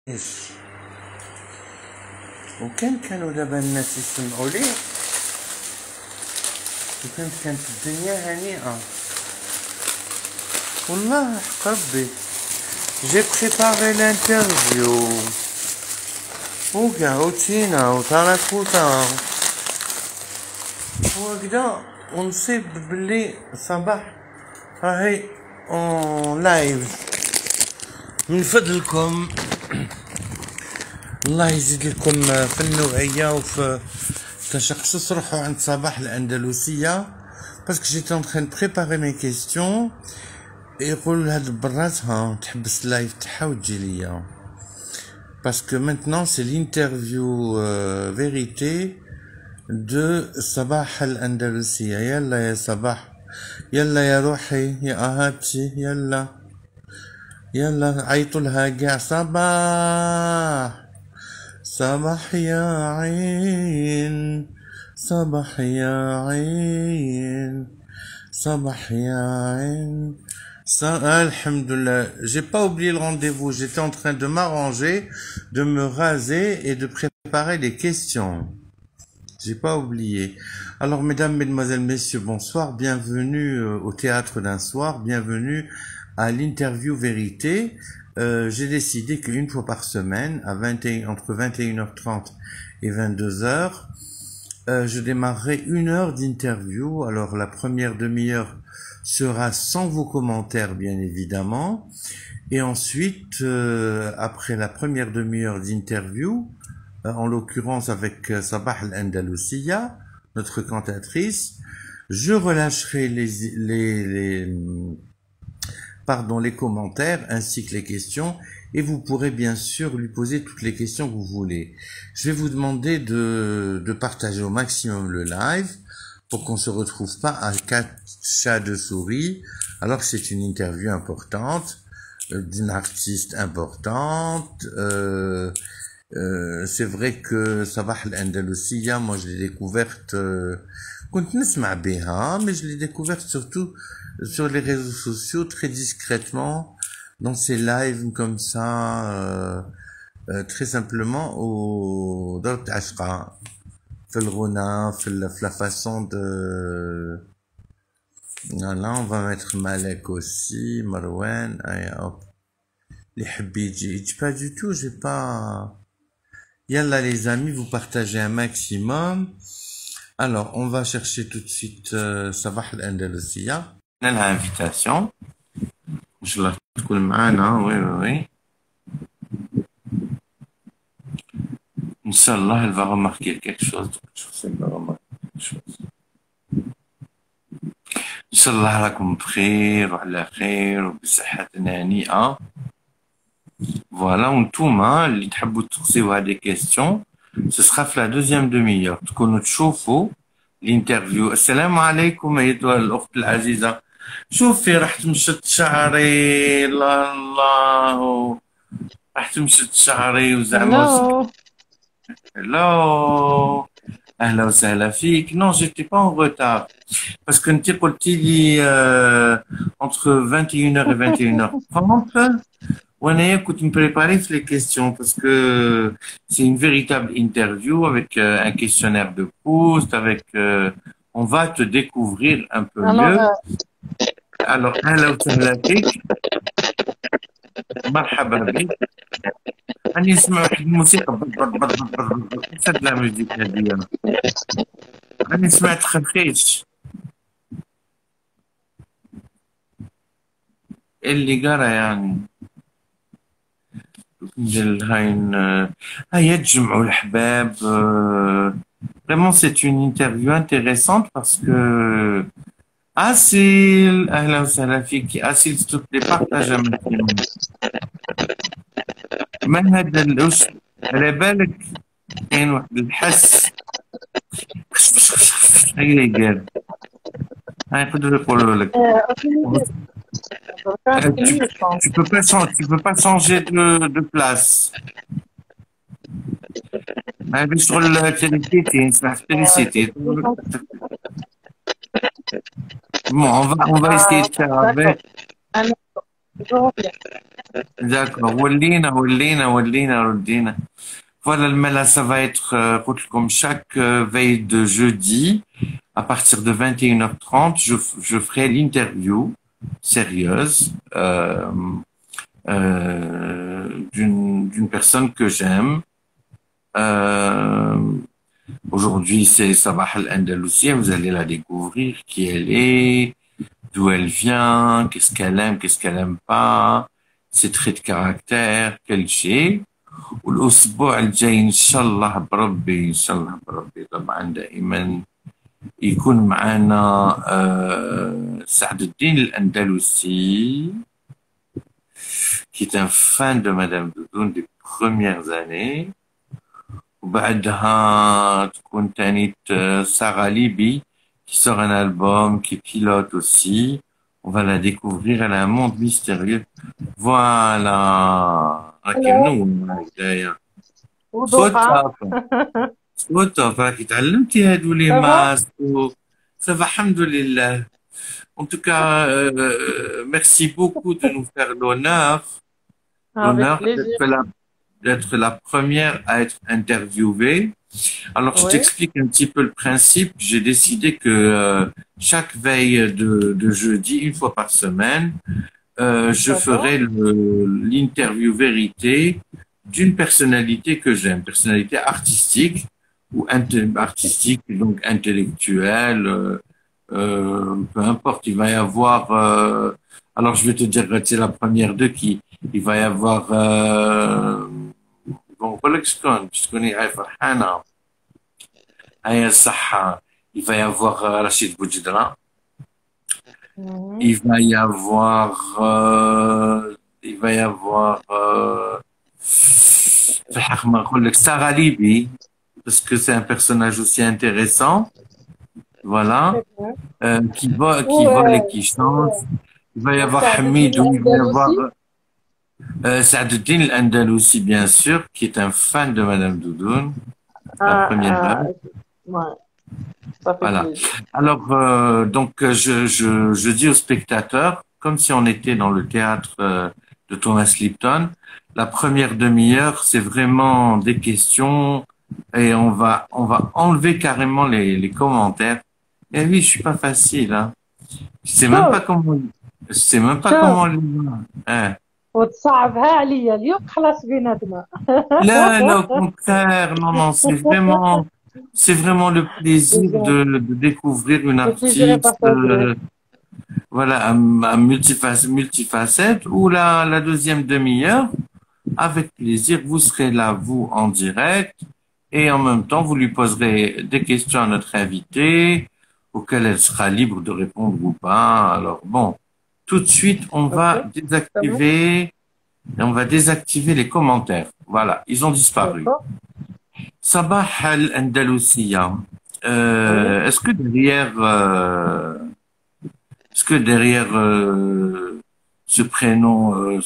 إيش وكان كانوا دابا الناس يسمعوا ليه كانت الدنيا هنيئة والله حق ربي. جي بريباري لانترفيو وكاع وتينا وطركوطا وهكدا ونصيب بلي صباح راهي اون لايف. من فضلكم الله يزيد لكم في النوعية وفي تشخص روحوا عند صباح الأندلسية باسكو جيت اون ترين بريباري مي كيستيون. يقول هاد البرات ها تحبس اللايف تاعها وتجي ليا باسكو مانتنون سي لينترفيو فيريتي دو صباح الأندلسية. يلا يا صباح، يلا يا روحي يا أهاتي، يلا يلا عيطوا لها قاع صباح صباح يا عين، صباح يا عين، صباح يا عين. Alhamdoulilah, j'ai pas oublié le rendez-vous, j'étais en train de m'arranger, de me raser et de préparer les questions. J'ai pas oublié. Alors mesdames, mesdemoiselles, messieurs, bonsoir, bienvenue au théâtre d'un soir, bienvenue à l'interview vérité. J'ai décidé qu'une fois par semaine, entre 21h30 et 22h, je démarrerai 1 heure d'interview. Alors la première demi-heure sera sans vos commentaires, bien évidemment. Et ensuite, après la première demi-heure d'interview, en l'occurrence avec Sabah Al-Andalusiya, notre cantatrice, je relâcherai les commentaires ainsi que les questions et vous pourrez bien sûr lui poser toutes les questions que vous voulez. Je vais vous demander de partager au maximum le live pour qu'on se retrouve pas à 4 chats de souris alors que c'est une interview importante d'une artiste importante. C'est vrai que Sabah Al-Andalusiya, moi je l'ai découverte كنت نسمع بها, mais je l'ai découverte surtout sur les réseaux sociaux très discrètement dans ces lives comme ça, très simplement au ضربت عشقة في الغنى في la façon de. Voilà, on va mettre Malek aussi, Marwan, allez hop, les Habidji, pas du tout, j'ai pas. Yalla les amis, vous partagez un maximum. Alors, on va chercher tout de suite Sabah Al-Andalusiya. On a l'invitation. Je la trouve معنا, oui. Inch'Allah, elle va remarquer quelque chose. Elle va remarquer quelque chose. Inch'Allah, راكم بخير وعلى خير وبصحة هنيئة. Voilà, وانتوما اللي تحبوا تسقسيو هاد les questions, ce sera في la deuxième demi-heure. تكونوا تشوفوا الانترفيو. السلام عليكم أيتها الأخت العزيزة. شوفي راح تمشط شعري، الله الله، راح تمشط شعري وزعما. هلو، أهلا وسهلا فيك. Non, j'étais pas en retard. Parce que انتي قلتي لي entre 21h et 21h30. وأنا كنت مبريباري في les questions parce que c'est une véritable interview avec un questionnaire de Proust, avec on va te découvrir un peu mieux. Alors أهلا وسهلا فيك، مرحبا بك. راني نسمع واحد الموسيقى سد لا ميوزيك هادية، راني سمعت خرخيش اللي قرا يعني ديال هاين هيا تجمعوا الحباب. Vraiment c'est une interview intéressante parce que أسيل أهلا وسهلا فيك أسيل، s'il te plaît partage un maximum. ما هذا الوش على بالك كاين واحد الحس هيا يقال هاي يقدروا يقولوا لك. Tu peux pas changer de place. هذه شغل تيليسيتي، نسمع في تيليسيتي. Bon, on va essayer de faire avec. D'accord. Wallina. Voilà, le là, ça va être comme chaque veille de jeudi, à partir de 21h30, je ferai l'interview sérieuse d'une personne que j'aime. Euh, Aujourd'hui, c'est Sabah Al-Andalousia. Vous allez la découvrir, qui elle est, d'où elle vient, qu'est-ce qu'elle aime pas, ses traits de caractère, quel j'ai. والأسبوع الجاي إن شاء الله بربي إن شاء الله بربي طبعا دائما يكون معنا سعد الدين الأندلسي qui est un fan de Madame Doudoune des premières années. وبعدها تكون تانيت Sarah Libi qui sort un album, qui pilote aussi. On va la découvrir, elle a un monde mystérieux. Voilà. وضحى. صوتها صوتها راكي تعلمتي هادو لي سافا. ماسك صافا الحمد لله. En tout cas, merci beaucoup de nous faire Avec l'honneur plaisir. d'être la première à être interviewée. Alors, je Oui, t'explique un petit peu le principe. J'ai décidé que chaque veille de jeudi, une fois par semaine, je ferai d'accord. l'interview vérité d'une personnalité que j'aime, personnalité artistique ou artistique, donc intellectuelle, peu importe. Il va y avoir, alors je vais te dire, c'est la première de qui. Il va y avoir, bon, puisqu'on est à Farhana, à Saha, il va y avoir Rachid Boudjidra. Mhm. Il va y avoir, في الحق ما نقول لك Sarah Libi, parce que c'est un personnage aussi intéressant, voilà, Très bien. qui Ou vole et qui chante. Il va y avoir Saadetine Hamidou, il va y avoir Andalousi. Saadetine Al-Andalousi, bien sûr, qui est un fan de Madame Doudoune, la Ah, première dame. ouais, ça fait Voilà. plaisir. Alors, donc, je dis aux spectateurs, comme si on était dans le théâtre de Thomas Lipton, la première demi-heure, c'est vraiment des questions et on va enlever carrément les commentaires. Et oui, je suis pas facile, hein. Je sais même pas شوف comment, je sais même pas شوف comment les hein. وتصعبها عليا اليوم خلاص بيناتنا. Là, là, au contraire, non, non, c'est vraiment le plaisir Déjà, de découvrir une le plaisir est artiste, partagé. voilà, à multifacette, ou la deuxième demi-heure, avec plaisir, vous serez là, vous, en direct, et en même temps, vous lui poserez des questions à notre invitée, auxquelles elle sera libre de répondre ou pas. Alors bon, tout de suite, Ok, ça marche. on va désactiver les commentaires. Voilà, ils ont disparu. D'accord. Sabah al-Andalousia. Oui. Est-ce que derrière ce prénom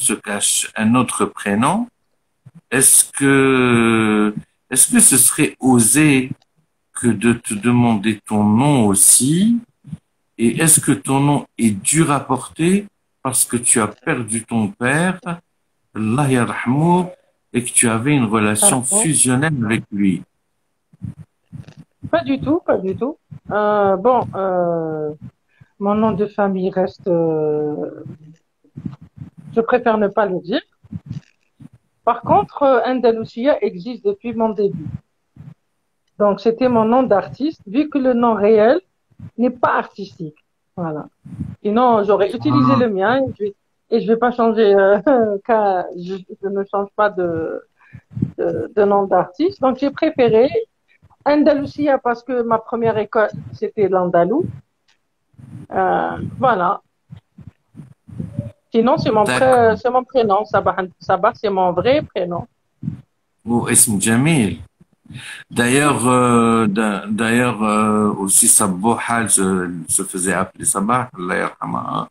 se cache un autre prénom? Est-ce que, est-ce que ce serait osé que de te demander ton nom aussi? Et est-ce que ton nom est dur à porter parce que tu as perdu ton père, Allah yarhamou, et que tu avais une relation Pardon. fusionnelle avec lui? Pas du tout, pas du tout. Bon, mon nom de famille reste. Je préfère ne pas le dire. Par contre, Andalusia existe depuis mon début. Donc, c'était mon nom d'artiste, vu que le nom réel n'est pas artistique. Voilà. Sinon, j'aurais utilisé Ah, le mien et je vais pas changer, car je ne change pas de nom d'artiste. Donc, j'ai préféré Andalusia parce que ma première école, c'était l'Andalou. Voilà. Sinon, d'accord. c'est mon prénom. Sabah, c'est mon vrai prénom. Oh, اسم جميل. D'ailleurs, aussi Sabouha se faisait appeler Sabah, Allah yarhamaha.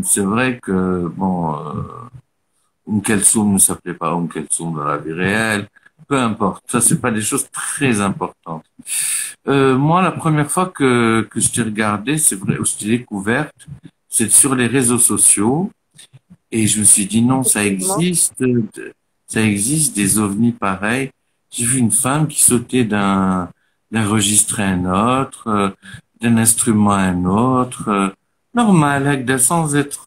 C'est vrai que, bon, Kelsoum ne s'appelait pas Kelsoum dans la vie réelle. Peu importe. Ça, c'est pas des choses très importantes. Moi, la première fois que je t'ai regardé, c'est vrai, je t'ai découverte, c'est sur les réseaux sociaux. Et je me suis dit, non, effectivement. ça existe des ovnis pareils. J'ai vu une femme qui sautait d'un registre à un autre, d'un instrument à un autre, normal, هكذا, sans être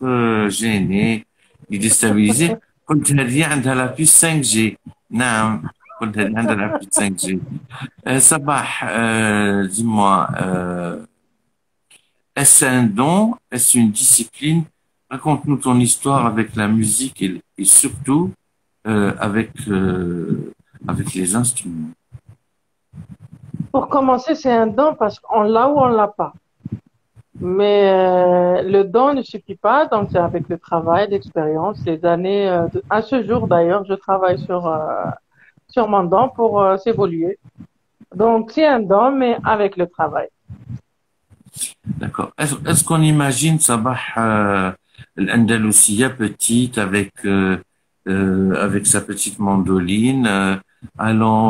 gêné et déstabilisé. قلت هذه عندها la puce 5G. نعم. قلت هذه عندها la puce 5G. Sabah, dis-moi, est-ce un don? Est-ce une discipline? Raconte-nous ton histoire avec la musique et surtout avec les instruments. Pour commencer, c'est un don parce qu'on l'a ou on l'a pas. Mais le don ne suffit pas, donc c'est avec le travail, l'expérience, les années. À ce jour d'ailleurs, je travaille sur mon don pour s'évoluer. Donc c'est un don, mais avec le travail. D'accord. Est-ce qu'on imagine Sabah l'Andalousia petite avec sa petite mandoline allant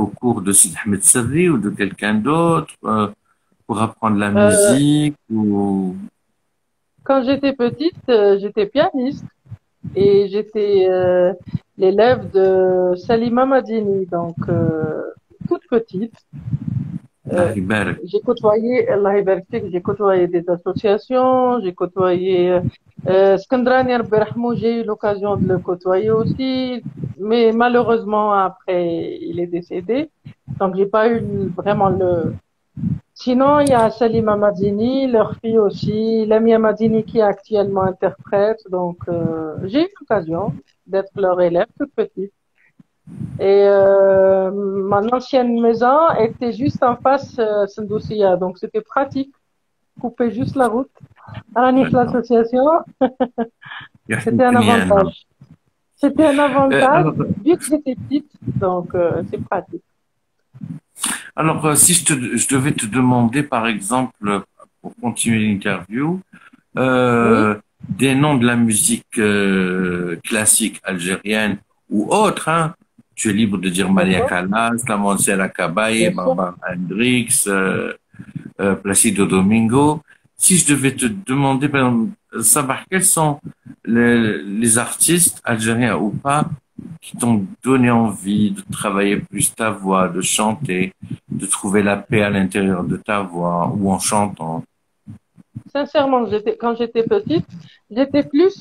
au cours de Sid Ahmed Serri ou de quelqu'un d'autre pour apprendre la Euh, musique ou Quand j'étais petite, j'étais pianiste et j'étais l'élève de Salima Madini, donc toute petite. la Euh, Hiber? j'ai côtoyé, Allah يبارك فيك, j'ai côtoyé des associations, j'ai côtoyé Skandrani Rabbi Rahmou, j'ai eu l'occasion de le côtoyer aussi, mais malheureusement après il est décédé, donc j'ai pas eu vraiment le. Sinon il y a Salima Madini, leur fille aussi, Lamia Madini qui est actuellement interprète, donc j'ai eu l'occasion d'être leur élève toute petite. Et mon ancienne maison était juste en face Sandoucia, donc c'était pratique, couper juste la route. À la NIF, D'accord. l'association, c'était un يحييك أنا. avantage. C'était un avantage Alors, vu que j'étais petite, donc c'est pratique. si je devais te demander, par exemple, pour continuer l'interview, Oui, des noms de la musique classique algérienne ou autre, hein, tu es libre de dire Maria d'accord, Callas, la Montserrat Caballé, bien sûr. Barbara Hendricks, Placido Domingo. Si je devais te demander, par exemple, Sabah, quels sont les artistes, algériens ou pas, qui t'ont donné envie de travailler plus ta voix, de chanter, de trouver la paix à l'intérieur de ta voix ou en chantant? Sincèrement, quand j'étais petite, j'étais plus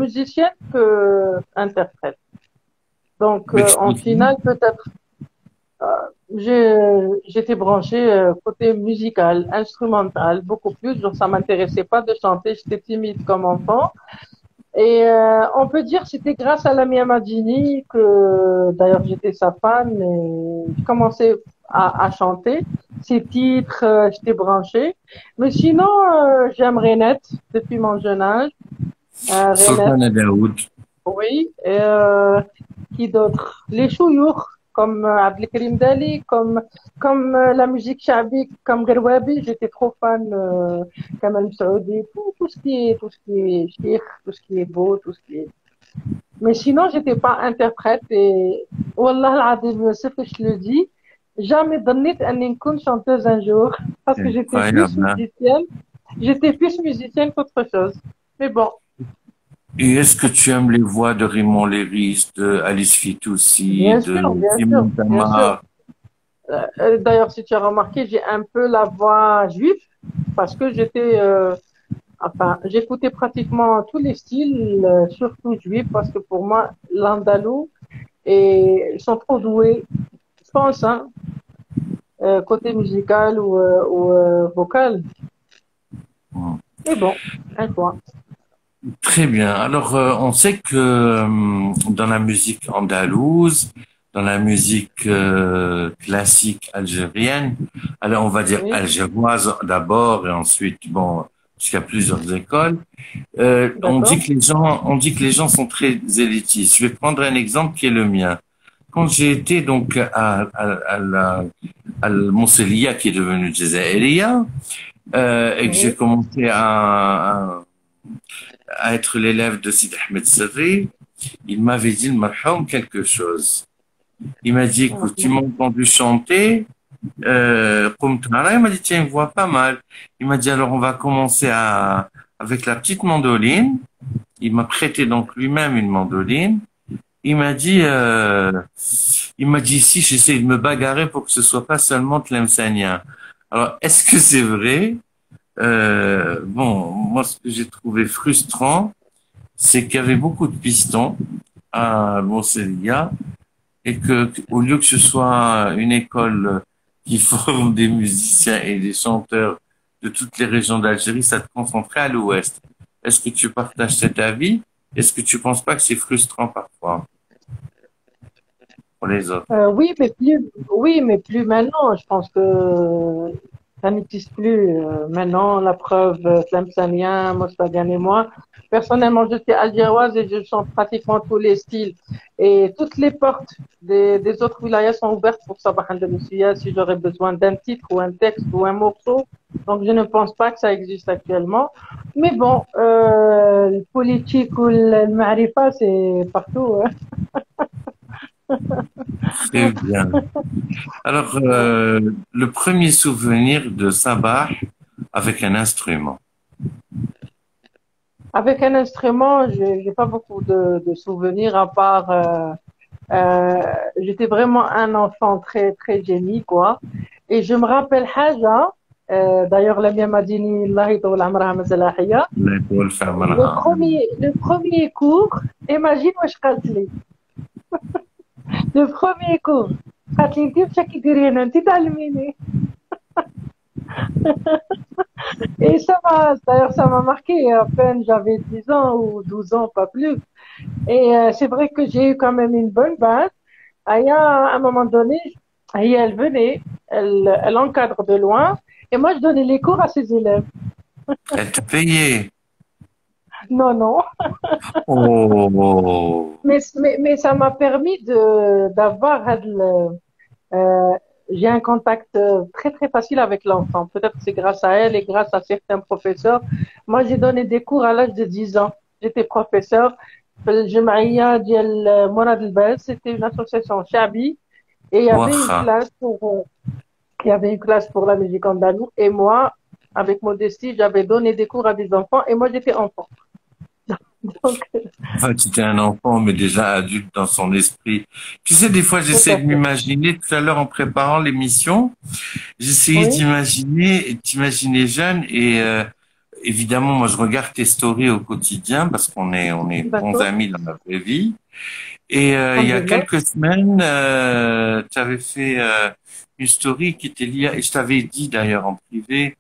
musicienne que interprète. Donc en M'expliques-moi. finale, peut-être j'étais branchée côté musical, instrumental, beaucoup plus. Genre, ça m'intéressait pas de chanter, j'étais timide comme enfant. Et on peut dire que c'était grâce à Lamia Madini que, d'ailleurs, j'étais sa fan et je commençais à chanter. Ses titres, j'étais branchée. Mais sinon, j'aime Renette depuis mon jeune âge. Renette, Sultana Daoud. oui. Et, qui d'autre? Les chouyours, comme Abdelkrim Dali, comme la musique chabi, comme Gerwabi, j'étais trop fan, Kamal Msaoudi, tout tout ce qui est chic, tout ce qui est beau, tout ce qui est. Mais sinon, j'étais pas interprète et, Wallah al-Adim, ce que je le dis, jamais donné un une chanteuse un jour, parce C'est que incroyable, hein. j'étais plus musicienne qu'autre chose. Mais bon. Et est-ce que tu aimes les voix de Raymond Léris, de Alice Fitoussi, Bien de sûr, bien sûr, Simon bien sûr. Tamar? D'ailleurs, si tu as remarqué, j'ai un peu la voix juive parce que j'écoutais pratiquement tous les styles, surtout juifs, parce que pour moi, l'andalou, et ils sont trop doués, je pense, hein, côté musical ou vocal. Hmm. Mais bon, un choix. Très bien. Alors, on sait que dans la musique andalouse, dans la musique classique algérienne, alors on va dire Oui, algéroise d'abord et ensuite, bon, puisqu'il y a plusieurs écoles, d'accord. on dit que les gens sont très élitistes. Je vais prendre un exemple qui est le mien. Quand j'ai été donc à Mousselia, qui est devenue Jazairiya, et que j'ai Oui, commencé à être l'élève de Sid Ahmed Serri, il m'avait dit, le marham, quelque chose. Il m'a dit, écoute, tu m'as entendu chanter, Qumtara. Il m'a dit, tiens, une voix pas mal. Il m'a dit, alors on va commencer avec la petite mandoline. il m'a prêté donc lui-même une mandoline. Il m'a dit, si j'essaie de me bagarrer pour que ce soit pas seulement Tlemcenia. Alors, est-ce que c'est vrai? Bon, moi, ce que j'ai trouvé frustrant, c'est qu'il y avait beaucoup de pistons à Monsélia et que, au lieu que ce soit une école qui forme des musiciens et des chanteurs de toutes les régions d'Algérie, ça te concentrait à l'ouest. Est-ce que tu partages cet avis? Est-ce que tu penses pas que c'est frustrant parfois pour les autres? Oui, mais plus maintenant. Je pense que ça n'existe plus. Maintenant, la preuve, Tlemcenien, Mosfadian et moi. Personnellement, je suis algéroise et je chante pratiquement tous les styles. Et toutes les portes des autres wilayas sont ouvertes pour Sabah Andalousia si j'aurais besoin d'un titre ou un texte ou un morceau. Donc, je ne pense pas que ça existe actuellement. Mais bon, le politique ou le marifa, c'est partout, hein. Très bien. Alors, le premier souvenir de Sabah avec un instrument. Avec un instrument, j'ai pas beaucoup de souvenirs à part euh, j'étais vraiment un enfant très très génie quoi. Et je me rappelle حاجة d'ailleurs la mienne m'a dit الله يطول عمرها مازال حية. لا يقول في عمرها. Le premier cours, imagine واش قالت لي. Le premier cours قالت لي انت واش راكي ديري هنا انت تعلميني. Et ça m'a marqué à peine j'avais 10 ans ou 12 ans pas plus. Et c'est vrai que j'ai eu quand même une bonne base. Aya, à un moment donné, Aya, elle venait, elle encadre de loin, et moi je donnais les cours à ses élèves. Elle t'a payé. Non, non, Oh, mais ça m'a permis d'avoir, euh, j'ai un contact très très facile avec l'enfant. Peut-être que c'est grâce à elle et grâce à certains professeurs. Moi, j'ai donné des cours à l'âge de 10 ans. J'étais professeur. الجمعية ديال مراد الباز, c'était une association Chabi et wacha. il y avait une classe pour la musique andalouse et moi avec modestie j'avais donné des cours à des enfants et moi j'étais enfant. Donc Enfin, tu étais un enfant, mais déjà adulte dans son esprit. Tu sais, des fois, tout j'essaie à de fait. m'imaginer, tout à l'heure, en préparant l'émission, j'essayais Oui, d'imaginer jeune et évidemment, moi, je regarde tes stories au quotidien parce on est bons d'accord. amis dans la vraie vie. Et il y a Alhamdulillah. quelques semaines, tu avais fait une story qui était liée, et je t'avais dit d'ailleurs en privé,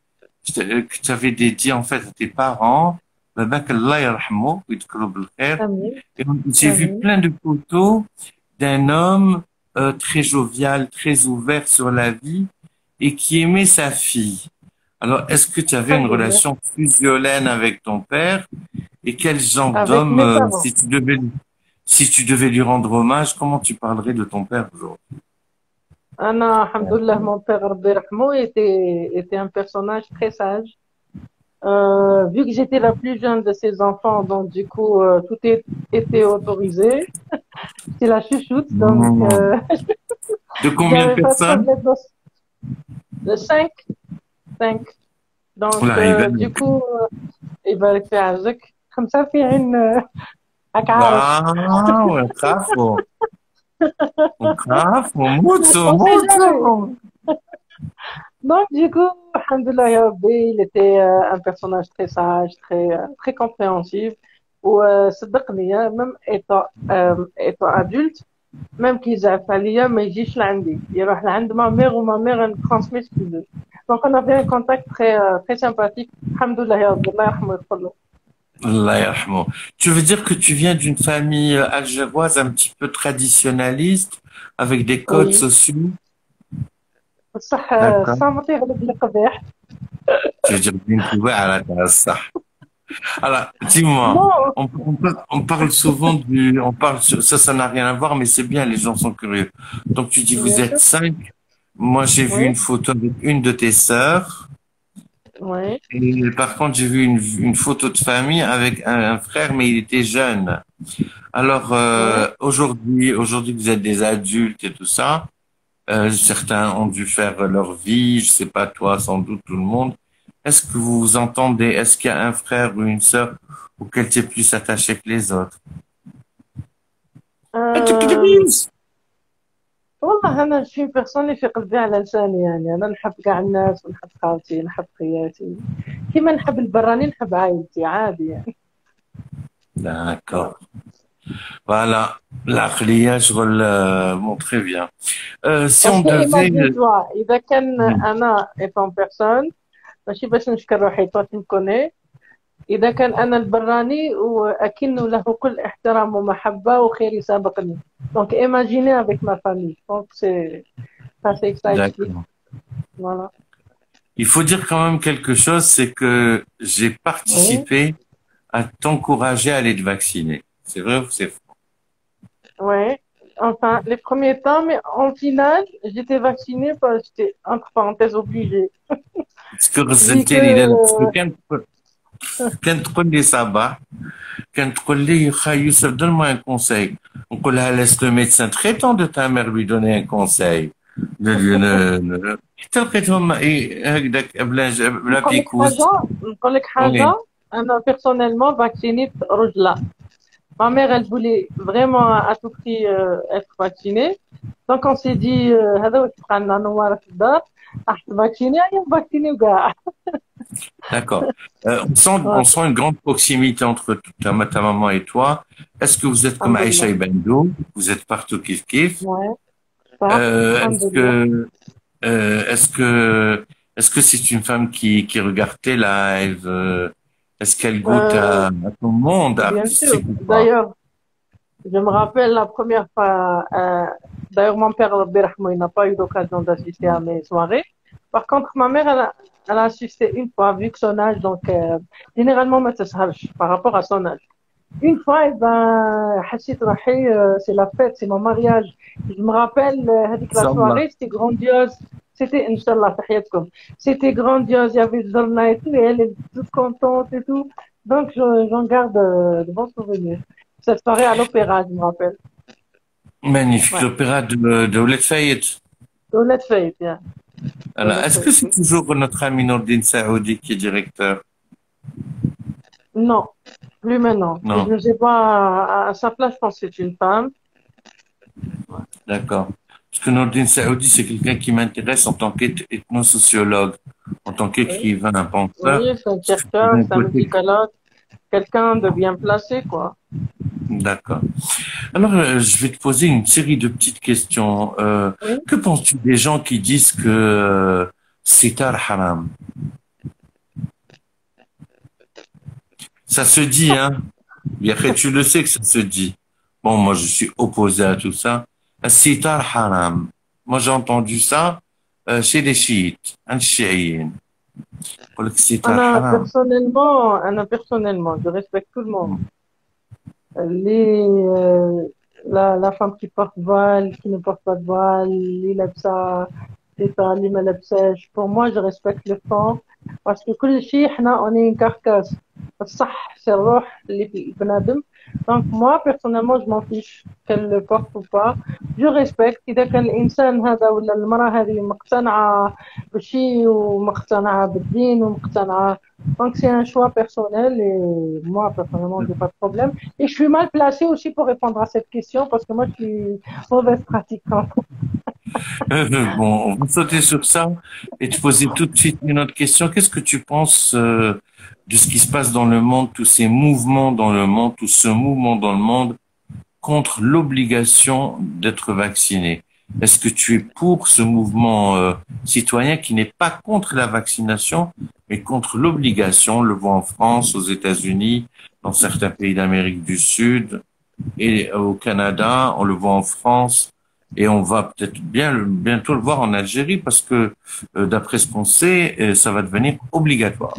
que tu avais dédié en fait à tes parents, Babak Allah yarhamou, wa yadkhulu bil khair. Amin, Et j'ai vu amin. plein de photos d'un homme très jovial, très ouvert sur la vie et qui aimait sa fille. Alors, est-ce que tu avais une Alhamdulillah. relation fusionnelle avec ton père et quel genre Avec d'homme, mes parents. si tu devais lui rendre hommage, comment tu parlerais de ton père aujourd'hui? Anna, alhamdulillah, mon père Rabbi Rahmou était un personnage très sage. Vu que j'étais la plus jeune de ses enfants, donc du coup, était autorisé. C'est la chouchoute, donc Hmm. De combien de j'avais pas de personnes? problème de cinq. Donc Là, il va. du coup, يبارك في عزك خمسة في عين راك عارف. Ah, ouais, bravo. Bravo, mucho, On sait jamais. mucho. Donc du coup, alhamdulillah ya Rabbi, il était un personnage très sage, très compréhensif. وصدقني même étant adulte, même qu'ils a fallu ما يجيش لعندي يروح لعند ma mère ou ma mère elle transmet ce qu'il veut. Donc on avait un contact très sympathique. Alhamdulillah ya Rabbi, Allah yarhamou ويغفر له. Allah yarhamou. Tu veux dire que tu viens d'une famille algéroise un petit peu traditionnaliste, avec des codes Oui. sociaux? بصح D'accord. sans ما يغلب القبيح. Tu veux dire d'une à la ça. Alors, dis-moi, Non, on parle souvent ça n'a rien à voir, mais c'est bien, les gens sont curieux. Donc, tu dis, vous bien êtes sûr. 5. Moi, j'ai vu Oui, une photo avec une de tes sœurs. oui, Et par contre, j'ai vu une photo de famille avec un frère, mais il était jeune. Alors, oui. aujourd'hui, vous êtes des adultes et tout ça. Certains ont dû faire leur vie, je sais pas toi, sans doute tout le monde. est-ce que vous vous entendez? Est-ce qu'il y a un frère ou une sœur auquel tu es plus attaché que les autres? أم، والله أنا شي بيرسون اللي في قلبي على لساني، يعني أنا نحب كاع الناس ونحب خالتي نحب خواتي كيما نحب البراني نحب عائلتي عادي يعني. D'accord. Voilà. العقلية شغل bon, très bien. Si on باسكو devait... ايماجين توا إذا كان Mhm. أنا ايتون بيرسون ماشي باش نشكر روحي توا تنكوني، إذا كان أنا البراني وأكن له كل احترام ومحبة وخير يسابقني. دونك ايماجيني افيك ما فامي دونك سي ça explique. D'accord. Voilà. Il faut dire quand même quelque chose, c'est que j'ai Oui, participé à t'encourager à aller te vacciner. C'est vrai ou c'est faux? oui. Enfin, les premiers temps, mais en final, j'étais vaccinée parce que j'étais, entre parenthèses, obligée. Parce que Vu رزلتي لي لا parce que que, كان تقول لي صباح كان تقول لي خا يوسف donne-moi un conseil. نقول لها laisse le médecin traitant de ta mère lui donner un conseil. حتى لقيتهم هكذاك بلا نقول لك بيكوز. Oui, حاجة، أنا personnellement vaccinée رجلة. Ma mère, elle voulait vraiment à tout prix être vaccinée. Donc on s'est dit, هذا واش بقى لنا نوار في الدار، راح تفاكسيني هيا مفاكسيني وكاع. d'accord. On sent une grande proximité entre ta maman et toi. Est-ce que vous êtes comme الحمد Aïcha لله. et Bendou? Vous êtes partout kiff kiff? Ouais, صح الحمد Est-ce لله. que est-ce que est-ce que c'est une femme qui regarde tes lives? Est-ce qu'elle goûte Euh, à ton monde bien sûr. artistique ou pas? D'ailleurs, je me rappelle la première fois. D'ailleurs, mon père, Allah يرحمه, il n'a pas eu l'occasion d'assister à mes soirées. Par contre, ma mère, elle a assisté une fois, vu que son âge, donc généralement, ما تسهرش par rapport à son âge. Une fois, eh ben, حسيت روحي, c'est la fête, c'est mon mariage. Je me rappelle, هذيك la Inch'Allah. soirée, c'était grandiose. C'était, Inch'Allah, تحياتكم. C'était grandiose, il y avait Zorna et tout, et elle est toute contente et tout. Donc, j'en garde de bons souvenirs. Cette soirée à l'opéra, je me rappelle. Magnifique. Ouais. L'opéra de Ouled Fayed. Ouled Fayed, yeah. Alors, Ouled est-ce que Fayed, c'est oui. toujours notre ami Nordine Saoudi qui est directeur? Non, plus maintenant. Je Non. ne sais pas, à sa place, je pense que c'est une femme. D'accord. Parce que Nordine Saoudi, c'est quelqu'un qui m'intéresse en tant qu'ethnosociologue, en tant Oui, qu'écrivain, un penseur. oui, c'est un Parce que chercheur, d'un c'est un côté, musicologue, quelqu'un de bien placé, quoi. d'accord. Alors, je vais te poser une série de petites questions. Oui. Que penses-tu des gens qui disent que c'est haram? Ça se dit, hein? Et après, tu le sais que ça se dit. Bon, moi, je suis opposé à tout ça. C'est haram. Moi, j'ai entendu ça chez les chiites, un chiite. Pour le c'est haram. Personnellement, je respecte tout le monde. Les, la femme qui porte voile, qui ne porte pas de voile, les labsa, les malabsèches. Pour moi, je respecte le fond. Parce que كل شيء احنا on est une carcasse. الصح c'est الروح اللي في البنادم. Donc moi personnellement je m'en fiche qu'elle le porte ou pas. Je respecte إذا كان الإنسان هذا ولا المرأة هذه مقتنعة بشيء ومقتنعة بالدين ومقتنعة. Donc c'est un choix personnel et moi personnellement j'ai pas de problème. Et je suis mal placée aussi pour répondre à cette question parce que moi je suis mauvaise pratiquante. Bon, on va sauter sur ça et te poser tout de suite une autre question. Qu'est-ce que tu penses de ce qui se passe dans le monde, tous ces mouvements dans le monde, tout ce mouvement dans le monde contre l'obligation d'être vacciné? Est-ce que tu es pour ce mouvement citoyen qui n'est pas contre la vaccination, mais contre l'obligation? On le voit en France, aux États-Unis, dans certains pays d'Amérique du Sud et au Canada. On le voit en France. Et on va peut-être bientôt le voir en Algérie parce que, d'après ce qu'on sait, ça va devenir obligatoire.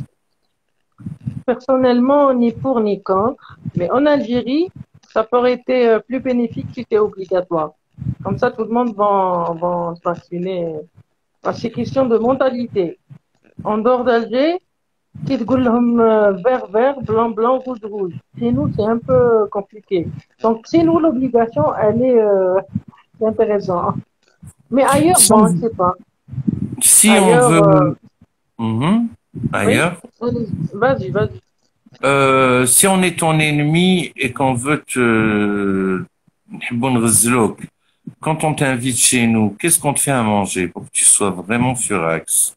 Personnellement, ni pour ni contre. Mais en Algérie, ça aurait été plus bénéfique si c'était obligatoire. Comme ça, tout le monde va se vacciner. C'est question de mentalité. En dehors d'Alger, qui te vert, vert, blanc, blanc, rouge, rouge. Chez nous, c'est un peu compliqué. Donc, chez nous, l'obligation, elle est c'est intéressant. Mais ailleurs, Si bon, on, je sais pas. si on Ailleurs, veut, Mhm. Oui, ailleurs. vas-y, vas-y. Si on est ton ennemi et qu'on veut te نحبوا نغزلوك, quand on t'invite chez nous, qu'est-ce qu'on te fait à manger pour que tu sois vraiment furax?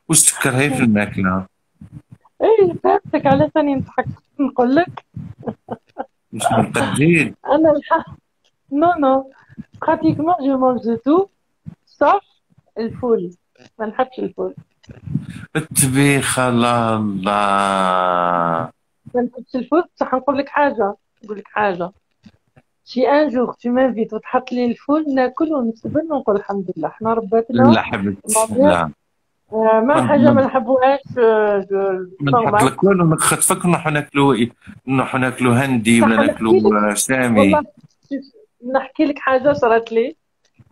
واش تكرهي في الماكلة؟ ايه فهمتك علاش راني نضحك نقول لك. مش من القديد. انا نو نو pratiquement je mange de tout sauf الفول. ما نحبش الفول. الطبيخة لا لا. ما نحبش الفول بصح نقول لك حاجة. Si un jour tu m'invites وتحط لي الفول ناكل ونسبن ونقول الحمد لله حنا رباتنا لا حبيبتي ماضية. لا. ما حاجة ما نحبوهاش بنحط نورمال. لك والو نخطفك نروحو ناكلو هندي ولا صح نحكي ناكلو لك والله. شامي. نحكي لك حاجة صارت لي.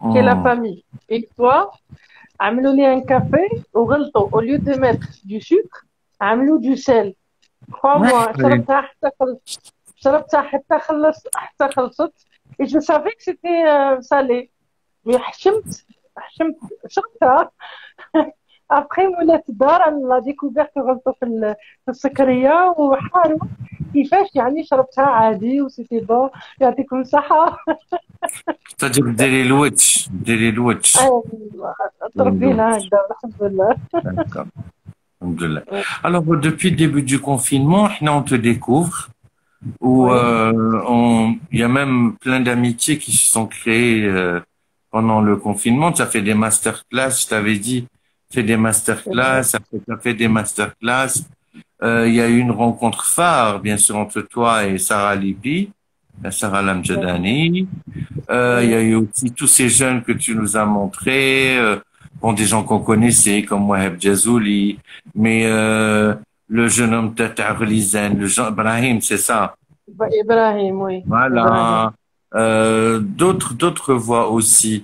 chez la مم. famille. Une fois, عملوا لي un café وغلطوا au lieu de mettre du sucre عملوا du sel. Crois-moi, محري. شربتها حتى خلصت. Et je savais que c'était salé. Mais حشمت شربتها. Après ولات الدار انا ديكوفيرت غلطوا في السكرية وحاروا. كيفاش يعني شربتها عادي وسيتي بون. يعطيكم الصحة. تجرب ديري الوتش. تربينا هكذا الحمد لله. D'accord. Alhamdoulilah. Alors, depuis le début du confinement, là, on te découvre, où Oui, il y a même plein d'amitiés qui se sont créées pendant le confinement. Tu as fait des masterclass, je t'avais dit, fais des c'est vrai. masterclass, après tu as fait des masterclass. Il y a eu une rencontre phare, bien sûr, entre toi et Sarah Lipi, Sarah Lamjadani. Il y Oui. a eu aussi tous ces jeunes que tu nous as montrés, bon, des gens qu'on connaissait comme Wahab Jazouli, mais le jeune homme Tata Lizen, le Jean Ibrahim, c'est ça. Ibrahim, oui. Ibrahim. Voilà. D'autres voix aussi.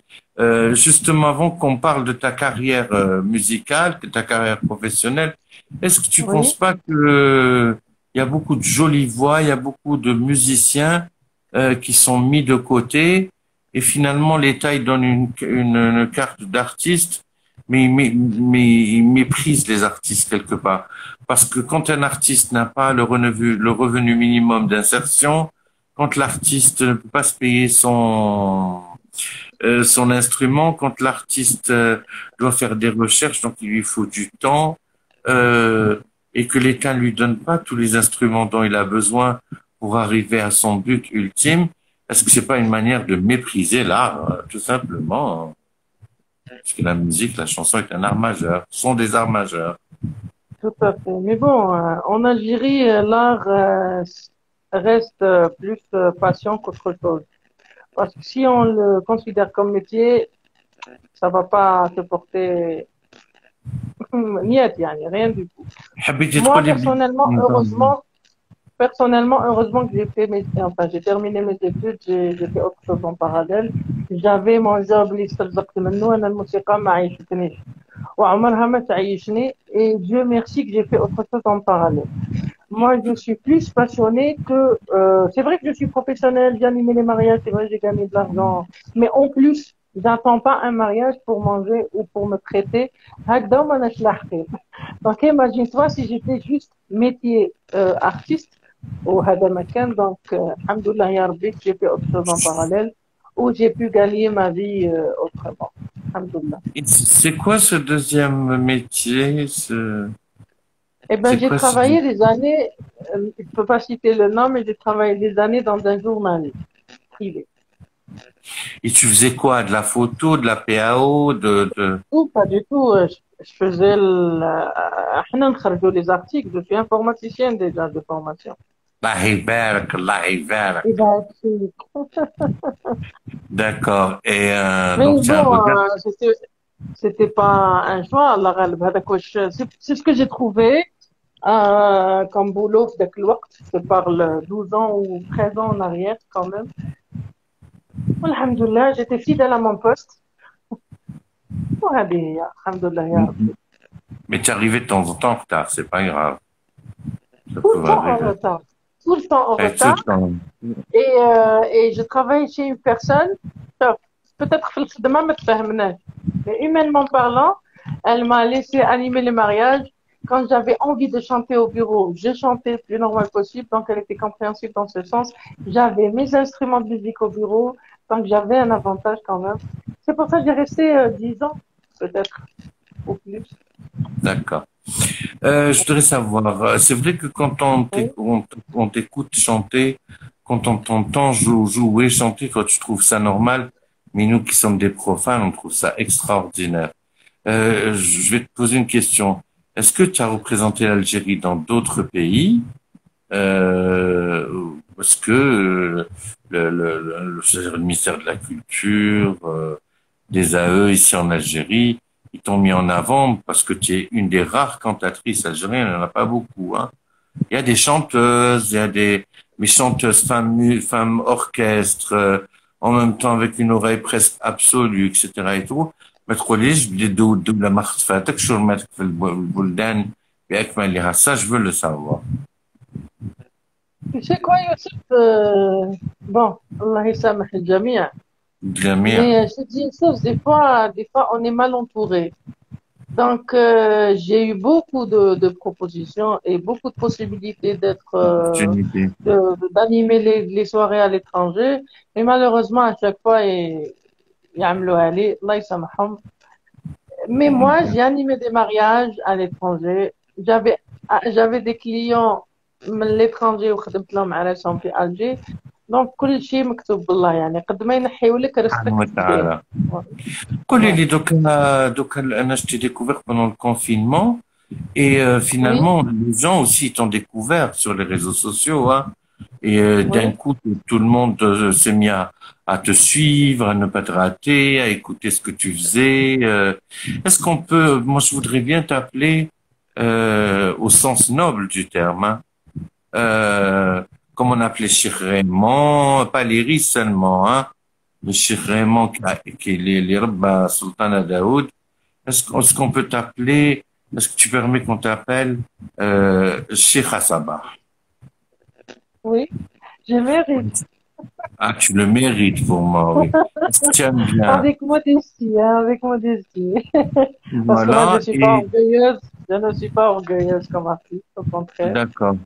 Justement, avant qu'on parle de ta carrière musicale, de ta carrière professionnelle, est-ce que tu penses Oui. pas que il y a beaucoup de jolies voix, il y a beaucoup de musiciens qui sont mis de côté et finalement l'État il donne une carte d'artiste, mais il méprise les artistes quelque part. Parce que quand un artiste n'a pas le revenu minimum d'insertion, quand l'artiste ne peut pas se payer son instrument, quand l'artiste doit faire des recherches, donc il lui faut du temps, et que l'État ne lui donne pas tous les instruments dont il a besoin pour arriver à son but ultime, est-ce que c'est pas une manière de mépriser l'art, tout simplement? Parce que la musique, la chanson est un art majeur, sont des arts majeurs. Tout à fait. Mais bon, en Algérie, l'art reste plus passion qu'autre chose. Parce que si on le considère comme métier, ça va pas se porter niet, yani, rien du tout. حبيتي Moi, تقولي personnellement, heureusement que j'ai terminé mes études, j'ai fait autre chose en parallèle. J'avais mon job اللي استرزقت منه أنا الموسيقى ما عيشتنيش وعمرها ما تعيشني et Dieu merci que j'ai fait autre chose en parallèle. Moi, je suis plus passionnée que c'est vrai que je suis professionnelle, j'ai animé les mariages, c'est vrai que j'ai gagné de l'argent, mais en plus, j'attends pas un mariage pour manger ou pour me traiter. هكذا وما نشلحقش. Donc imagine-toi si j'étais juste métier artiste وهذا ما كان donc الحمد لله يا ربي que j'ai fait autre chose en parallèle où j'ai pu gagner ma vie autrement. الحمد لله. c'est quoi ce deuxième métier, Eh ben c'est j'ai quoi ce... travaillé des années, je peux pas citer le nom, mais j'ai travaillé des années dans un journal privé. Et tu faisais quoi? De la photo, de la PAO, Tout, pas du tout. Je faisais احنا نخرجوا les articles. Je suis informaticienne déjà de formation. Allah يبارك, Allah يبارك. Et ben, D'accord. Et mais donc tu as un bon, regard. c'était pas un choix. Allah غالب. هذاك واش c'est ce que j'ai trouvé comme boulot في ذاك الوقت. Je parle 12 ans ou 13 ans en arrière quand même. والحمد لله, j'étais fidèle à mon poste. وهذه هي الحمد لله يا رب. Mais tu arrivais de temps en temps en retard, c'est pas grave. Ça Tout le peut temps en arriver. retard. Tout le temps en Et tout le retard. temps. Et je travaille chez une personne. شوف, peut-être في الخدمة ما تفهمناش. Mais humainement parlant, elle m'a laissé animer les mariages. Quand j'avais envie de chanter au bureau, je chantais le plus normal possible, donc elle était compréhensible dans ce sens. J'avais mes instruments de musique au bureau, donc j'avais un avantage quand même. C'est pour ça que j'ai resté 10 ans, peut-être, ou plus. D'accord. Je voudrais savoir, c'est vrai que quand Oui. on t'écoute chanter, quand on t'entend jouer, chanter, quand tu trouves ça normal, mais nous qui sommes des profanes, on trouve ça extraordinaire. Je vais te poser une question. Est-ce que tu as représenté l'Algérie dans d'autres pays? Parce que c'est-à-dire le ministère de la Culture, des AE ici en Algérie, ils t'ont mis en avant parce que tu es une des rares cantatrices algériennes, il n'y en a pas beaucoup, hein. Il y a des chanteuses, il y a mais chanteuses femmes orchestre, en même temps avec une oreille presque absolue, etc. et tout. ما تقوليش بلي دوله ما خطفاتك شو رماتك في البلدان بأكملها. Ça, je veux le savoir. Tu sais quoi, Youssef? Bon, Allah يسامح الجميع. جميع. Mais je te dis une chose, des fois, on est mal entouré. Donc, j'ai eu beaucoup de propositions et beaucoup de possibilités Opportunité. d'animer les soirées à l'étranger. Mais malheureusement, à chaque fois, يعملوها لي الله يسامحهم. Mais moi, j'ai animé des mariages à l'étranger. J'avais des clients من l'étranger وخدمت لهم عراسهم في ألجي. Donc, كل شيء مكتوب بالله يعني قد ما ينحيوا لك سبحانه رزقك تديه. وتعالى. قولي Ouais. لي دوكا انا je t'ai découvert pendant le confinement et Oui, finalement les gens aussi t'ont découvert sur les réseaux sociaux, hein. Et d'un oui. coup tout le monde s'est mis à te suivre, à ne pas te rater, à écouter ce que tu faisais. Est-ce qu'on peut, moi je voudrais bien t'appeler au sens noble du terme, hein. Euh, Comme on appelait Cheikh Raymond, pas les seulement, hein. Le Cheikh Raymond qui est les Rabba Sultana Daoud. Est-ce qu'on peut t'appeler, est-ce que tu permets qu'on t'appelle Cheikh Sabah? Oui, je mérite. Ah, tu le mérites pour moi, oui. Est-ce que tu aimes bien? Avec modestie, hein, avec modestie. Parce que moi, je Voilà, suis pas et orgueilleuse. Je ne suis pas orgueilleuse comme artiste, au contraire. d'accord.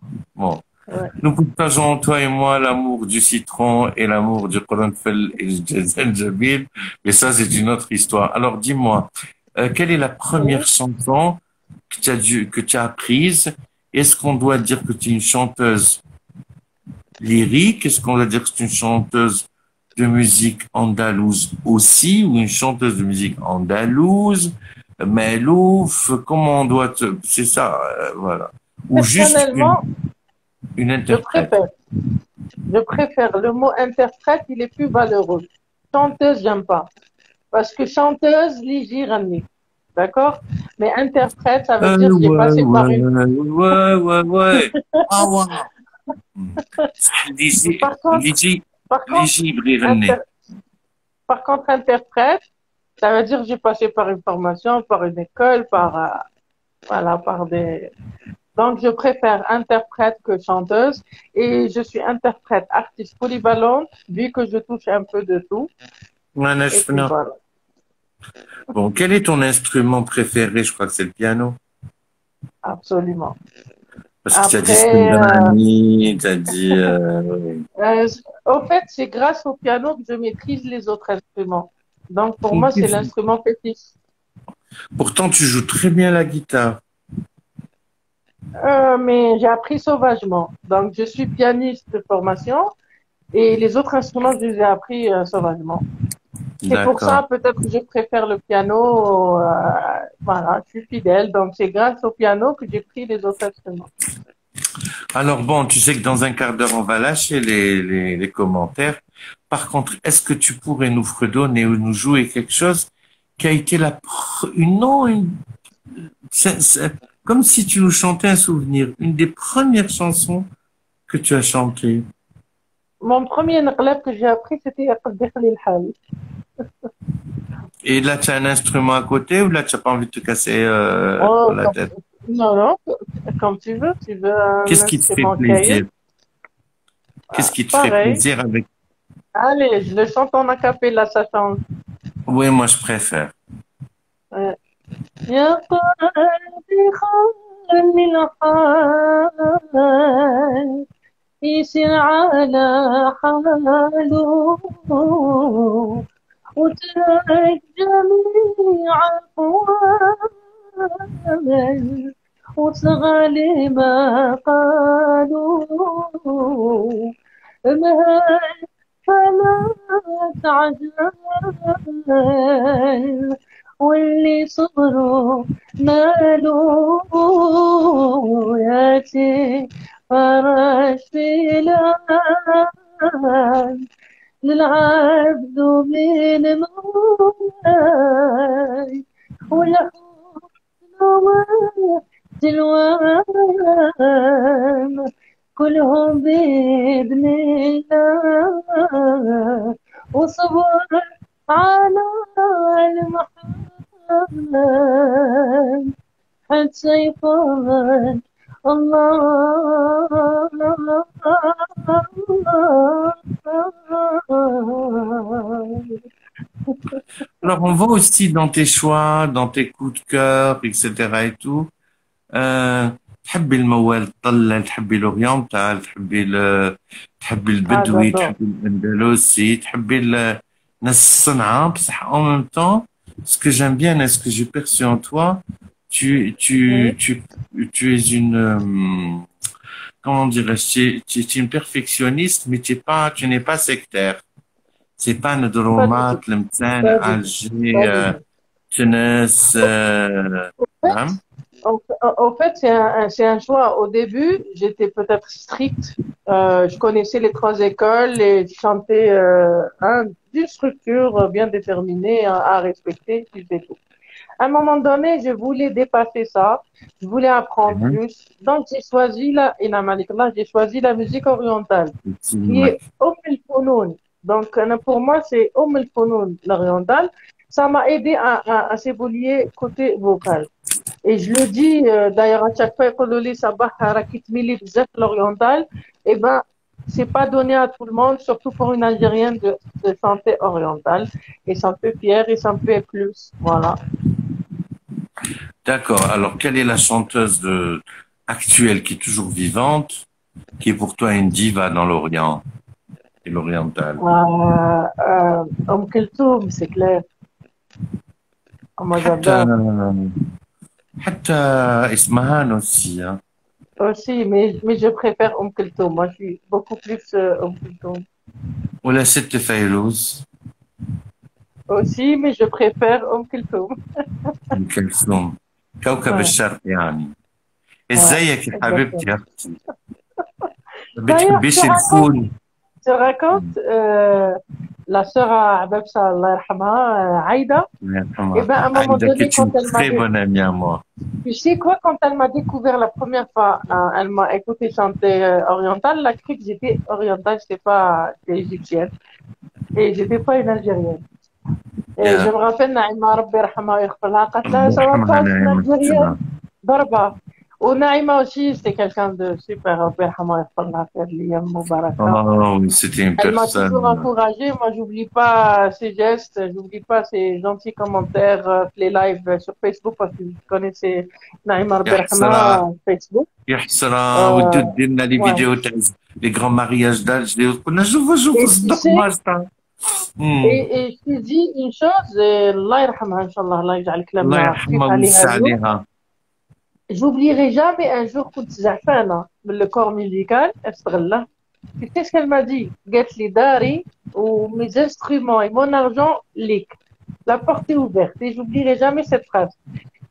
Bon. Ouais. Nous partageons, toi et moi, l'amour du citron et l'amour du Qur'an-Fil et du Zanjabil, mais ça, c'est une autre histoire. Alors, dis-moi, quelle est la première Oui. chanson que tu as apprise? Est-ce qu'on doit dire que tu es une chanteuse lyrique? Est-ce qu'on doit dire que c'est une chanteuse de musique andalouse aussi, ou une chanteuse de musique andalouse, Malouf? Comment on doit c'est ça, voilà. Ou juste Personnellement, une je interprète. préfère. Je préfère le mot interprète, il est plus valeureux. Chanteuse, j'aime pas. Parce que chanteuse, ligi rani. D'accord? Mais interprète, ça veut dire j'ai Ouais, passé par une. ouais. Ah, ouais. Ligi, Par contre, Ligi, par contre, Ligi Brirne. inter- par contre, interprète, ça veut dire j'ai passé par une formation, par une école, voilà, par des. Donc, je préfère interprète que chanteuse et je suis interprète, artiste polyvalente, vu que je touche un peu de tout. Voilà, Et puis voilà, bon, quel est ton instrument préféré? Je crois que c'est le piano. absolument. Parce que tu as dit Après, Sundani, tu as dit, euh, au fait, c'est grâce au piano que je maîtrise les autres instruments. Donc, pour moi, c'est l'instrument fétiche. pourtant, tu joues très bien la guitare. Mais j'ai appris sauvagement. Donc, je suis pianiste de formation et les autres instruments, je les ai appris sauvagement. C'est pour D'accord. ça, peut-être que je préfère le piano. Voilà, je suis fidèle. Donc, c'est grâce au piano que j'ai pris les autres instruments. Alors bon, tu sais que dans un quart d'heure, on va lâcher les commentaires. Par contre, est-ce que tu pourrais nous fredonner ou nous jouer quelque chose qui a été non, comme si tu nous chantais un souvenir, une des premières chansons que tu as chantées. Mon premier naqlab que j'ai appris, c'était Yaqdir Khalil Hal. Et là, tu as un instrument à côté ou là, tu n'as pas envie de te casser Oh, la tête? non, non, comme tu veux un Qu'est-ce qui te fait instrument caillé. plaisir? Qu'est-ce qui te fait Pareil. plaisir Allez, je le chante en a cappella, ça change. Oui, moi, je préfère. يا قلبي خلي الحال يسير على حاله وترك جميع الأقوال وتغلي ما قالوا مهل فلا تعجل واللي صبروا نالوا ياتي فرش في الآن للعبد من مولاي والحسن والجلوان كلهم بإذن الله وصبر على المحال حتى يفضل الله. Alors, on voit aussi dans tes choix, dans tes coups de cœur, etc. et tout. تحبي الموال الطلة، تحبي l'oriental، تحبي Ah, البدوي، j'adore. تحبي الأندلسي، تحبي ناس الصنعاء، بصح en même temps, ce que j'aime bien et ce que j'ai perçu en toi, tu, tu, Oui. tu, tu es comment dirais-je, tu es une perfectionniste, mais tu n'es pas sectaire. C'est pas Pas du Nedromat, tout. Tlemcen, Pas du tout. Alger, Pas du tout. Tunis, Au fait, hein? au fait, c'est un choix. Au début, j'étais peut-être stricte. Je connaissais les trois écoles et je chantais d'une structure bien déterminée à respecter, puis c'est tout. À un moment donné, je voulais dépasser ça. Je voulais apprendre Mhm. plus. Donc, j'ai choisi la musique orientale, qui Effectivement. est El Founoun. Donc, pour moi, c'est El Founoun, l'oriental. Ça m'a aidé à s'évoluer côté vocal. Et je le dis, d'ailleurs, à chaque fois que le sabah harakit mili bzaf l'oriental, eh ben, c'est pas donné à tout le monde, surtout pour une Algérienne de chanter oriental. Et ça me fait fier et ça me fait plus. Voilà. D'accord. Alors, quelle est la chanteuse actuelle qui est toujours vivante, qui est pour toi une diva dans l'Orient et l'oriental? Kulthum, c'est clair. Oh, moi, حتى j'adore. حتى اسمهان aussi, hein. Aussi, mais je préfère Kulthum. Moi, je suis beaucoup plus Kulthum. ولا ست فيروز. Aussi, mais je préfère Kulthum. أم كلثوم. كوكب Ouais, الشرق يعني. ouais, ازيك يا حبيبتي exactement. يا اختي؟ ما D'ailleurs, بتحبيش الفول؟ je te raconte la sœur à Ababsa, Allah yarhamha, Aïda. الله Et يرحمها. ben, à un moment عندك donné, est une très bonne amie à moi. tu sais quoi, quand elle m'a découvert la première fois, elle m'a écouté chanter oriental, elle a cru que j'étais orientale, j'étais égyptienne. Et j'étais pas une Algérienne. Et je يا me rappelle, Naïma Rabbi Rahma يغفر لها, قالت لها, ربي ça va يرحمها pas, c'est une نايمة Algérienne. تسمع. ضربة. ونعيمة aussi, c'est quelqu'un de super, Rabbi Rahma يغفر لها, في هذه الأيام المباركة. Oh, oui, c'était une Elle m'a toujours personne. encouragée. Moi, j'oublie pas ses gestes, j'oublie pas ses gentils commentaires, les lives sur Facebook, parce que je connaissais Naïma يا Rabbi حسرة Rahma Facebook. يا حسرة ودو Euh, ديرنا لي ouais. فيديو تاع لي غران مارياج دالجلي كنا شوف Et tu صدق sais, ما صدق. et je te dis une chose, Allah يرحمها, Inch'Allah, Allah يجعل الله كلامنا خفيف يرحمها عليها ويوسع اليوم. عليها. J'oublierai jamais un jour كنت زعفانة من le corps musical, استغله. Tu sais ce qu'elle m'a dit? قالت لي داري ومن instruments et mon argent ليك. La porte est ouverte et j'oublierai jamais cette phrase.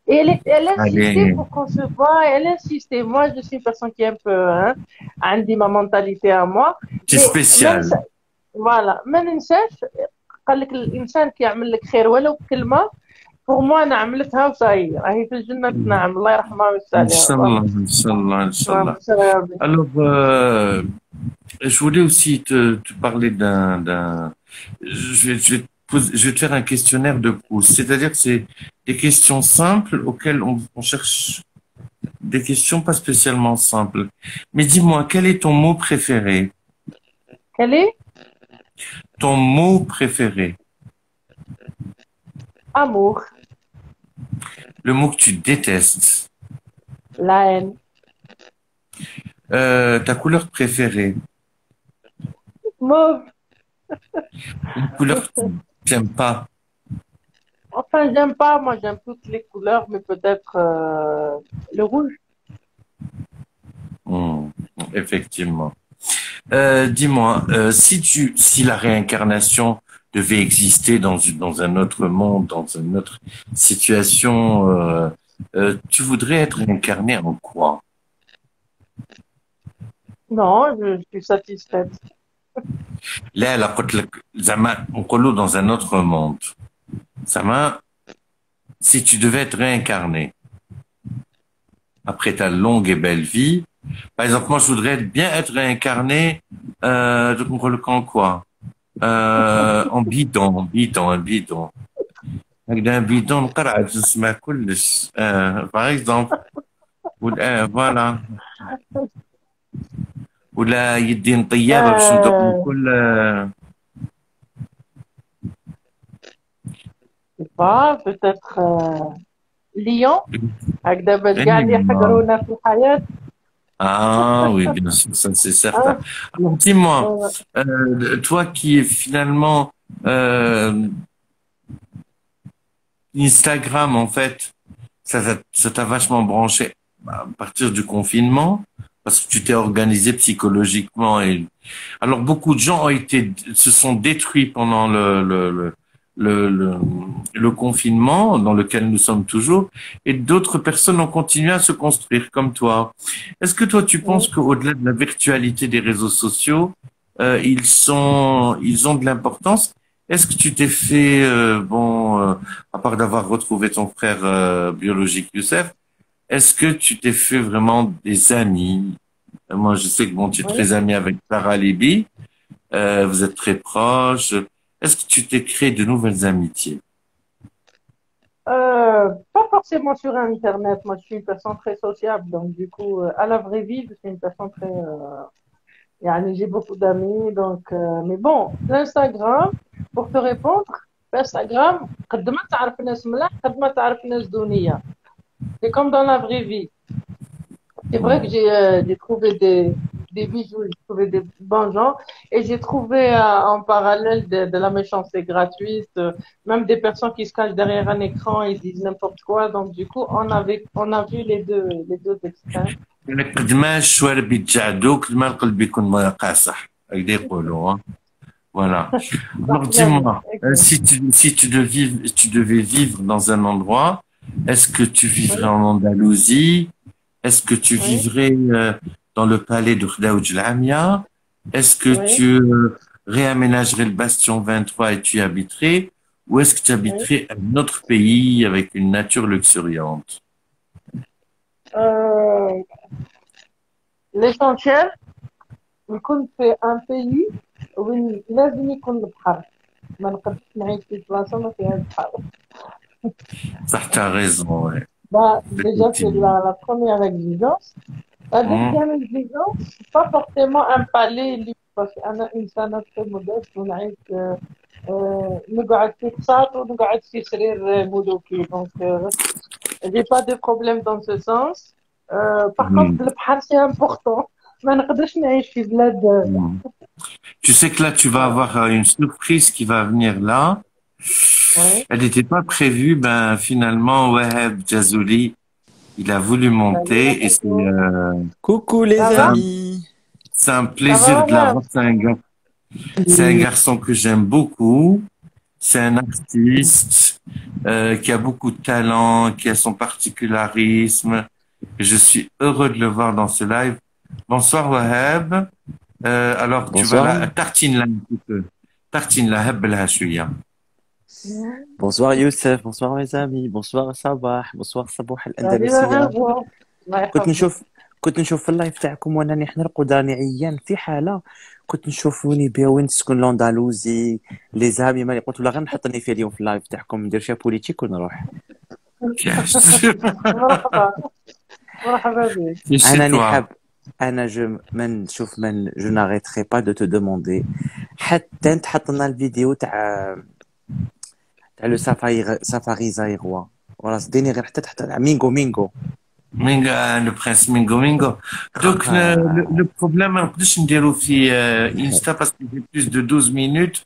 Et elle insistait عليه. pour qu'on se voie, elle insistait. Moi, je suis une personne qui est un peu, hein, عندي ma mentalité à moi. C'est Mais même spécial. ça, voilà, ما ننساش قال لك الإنسان كيعمل لك خير ولو بكلمة. Pour moi, أنا عملتها وصاير. راهي في الجنة تنعم. الله يرحمها ويوسع عليها. اللهم Inch'Allah, Inch'Allah, اللهم Inch'Allah. صل على النبي. Alors, je voulais aussi te parler je vais te faire un questionnaire de Proust. C'est-à-dire que c'est des questions simples auxquelles on cherche des questions pas spécialement simples. Mais dis-moi, quel est ton mot préféré? Quel est? Ton mot préféré? Amour. le mot que tu détestes. La haine. Ta couleur préférée. Mauve. Une couleur que tu n'aimes pas. Enfin, j'aime pas, moi j'aime toutes les couleurs, mais peut-être le rouge. Hmm, effectivement. Dis-moi, si la réincarnation devait exister dans un autre monde, dans une autre situation, tu voudrais être réincarné en quoi? Non, je suis satisfaite. Là, la قلت لك زعما نقولوا dans un autre monde. زعما si tu devais être réincarné après ta longue et belle vie, par exemple, moi, je voudrais bien être réincarné, en quoi? En bidon. Avec un bidon, نقرعد نسمع كلش. Par exemple, voilà. ولا يدي طيابة باش ندوق من Euh, كل. je sais pas, peut-être lion. هكذا كاع اللي Animal. يحقرونا في الحياة. Ah oui, bien sûr, ça c'est certain. Hein? Alors, dis-moi, Euh, toi qui est finalement Instagram, en fait, ça t'a vachement branché à partir du confinement, parce que tu t'es organisé psychologiquement. Alors, beaucoup de gens se sont détruits pendant le, le, le confinement dans lequel nous sommes toujours, et d'autres personnes ont continué à se construire comme toi. Est-ce que toi, tu penses oui. qu'au-delà de la virtualité des réseaux sociaux, ils ont de l'importance? Est-ce que tu t'es fait, à part d'avoir retrouvé ton frère biologique Youssef, est-ce que tu t'es fait vraiment des amis? Moi, je sais que bon, tu es Oui. très ami avec Clara Libby, vous êtes très proches. Est-ce que tu t'es créé de nouvelles amitiés? Pas forcément sur Internet. Moi, je suis une personne très sociable, donc du coup, à la vraie vie, je suis une personne très. J'ai beaucoup d'amis, donc. Mais bon, l'Instagram, pour te répondre, l'Instagram, قد ما تعرف ناس ملاح قد ما تعرف ناس دونية. C'est comme dans la vraie vie. C'est vrai que j'ai trouvé des bijoux, j'ai trouvé des bons gens et j'ai trouvé en parallèle de la méchanceté gratuite, même des personnes qui se cachent derrière un écran et disent n'importe quoi. Donc du coup, on a vu les deux extrêmes. قد ما الشوارب يتجعدوا قد ما القلب يكون قاصح هكذا يقولوا hein. Voilà. Bah, Alors jamais. dis-moi, Ok. si tu devais vivre dans un endroit, est-ce que tu vivrais Oui, en Andalousie? Est-ce que tu oui, vivrais dans le palais de Khdaoudj Lamia? Est-ce que oui, tu réaménagerais le bastion 23 et tu y habiterais? Ou est-ce que tu oui. habiterais un autre pays avec une nature luxuriante? Euh, l'essentiel, يكون في un pays وين لازم يكون البحر. ما نقدرش نعيش في بلاصة ما فيهاش بحر. Ça, t'as raison, ouais. Bah, déjà, c'est Effectivement. la première exigence. La Hum, deuxième exigence, pas forcément un palais libre, parce qu'أنا إنسانة très modeste ونعيش نقعد في قساط ونقعد في سرير ملوكي donc j'ai pas de problème dans ce sens. Par contre, hum, البحر c'est important. ما نقدرش نعيش في بلاد hum. Tu sais que là, tu vas voilà. avoir une surprise qui va venir là. Ouais, Elle n'était pas prévue, ben finalement, Waheb Jazouli, il a voulu salut, monter et bonjour. Coucou les Ça c'est va? un, amis. c'est un Ça plaisir va, de Wahab? l'avoir. C'est un garçon que j'aime beaucoup. C'est un artiste qui a beaucoup de talent, qui a son particularisme. Et je suis heureux de le voir dans ce live. Bonsoir Waheb. Alors tu vas Bonsoir. là, tartine là un petit peu. Tartine là, هب لها شوية. Bonsoir Youssef. Bonsoir mes amis. Bonsoir Sabah. Bonsoir صبوح Salut, الأندلسية. Wahab. الله كنت يحفظك. نشوف كنت نشوف في اللايف تاعكم وانا نحرق وداني عيان في حالة. كنت نشوفوني بها وين تسكن لوندالوزي لي زامي مالي قلت ولا غير نحطني في اليوم في اللايف تاعكم ندير شي بوليتيك ونروح. مرحبا مرحبا بك. C'est chez انا toi. نحب انا جو ناريتري با دو تو دوموندي حتى انت حط لنا الفيديو تاع لو سافاري زايروا ولا صديني غير حتى تحت مينغو مينغو. Minga, le prince Mingo Mingo. Donc, le problème, on peut نديرو في Insta parce que j'ai plus de 12 minutes,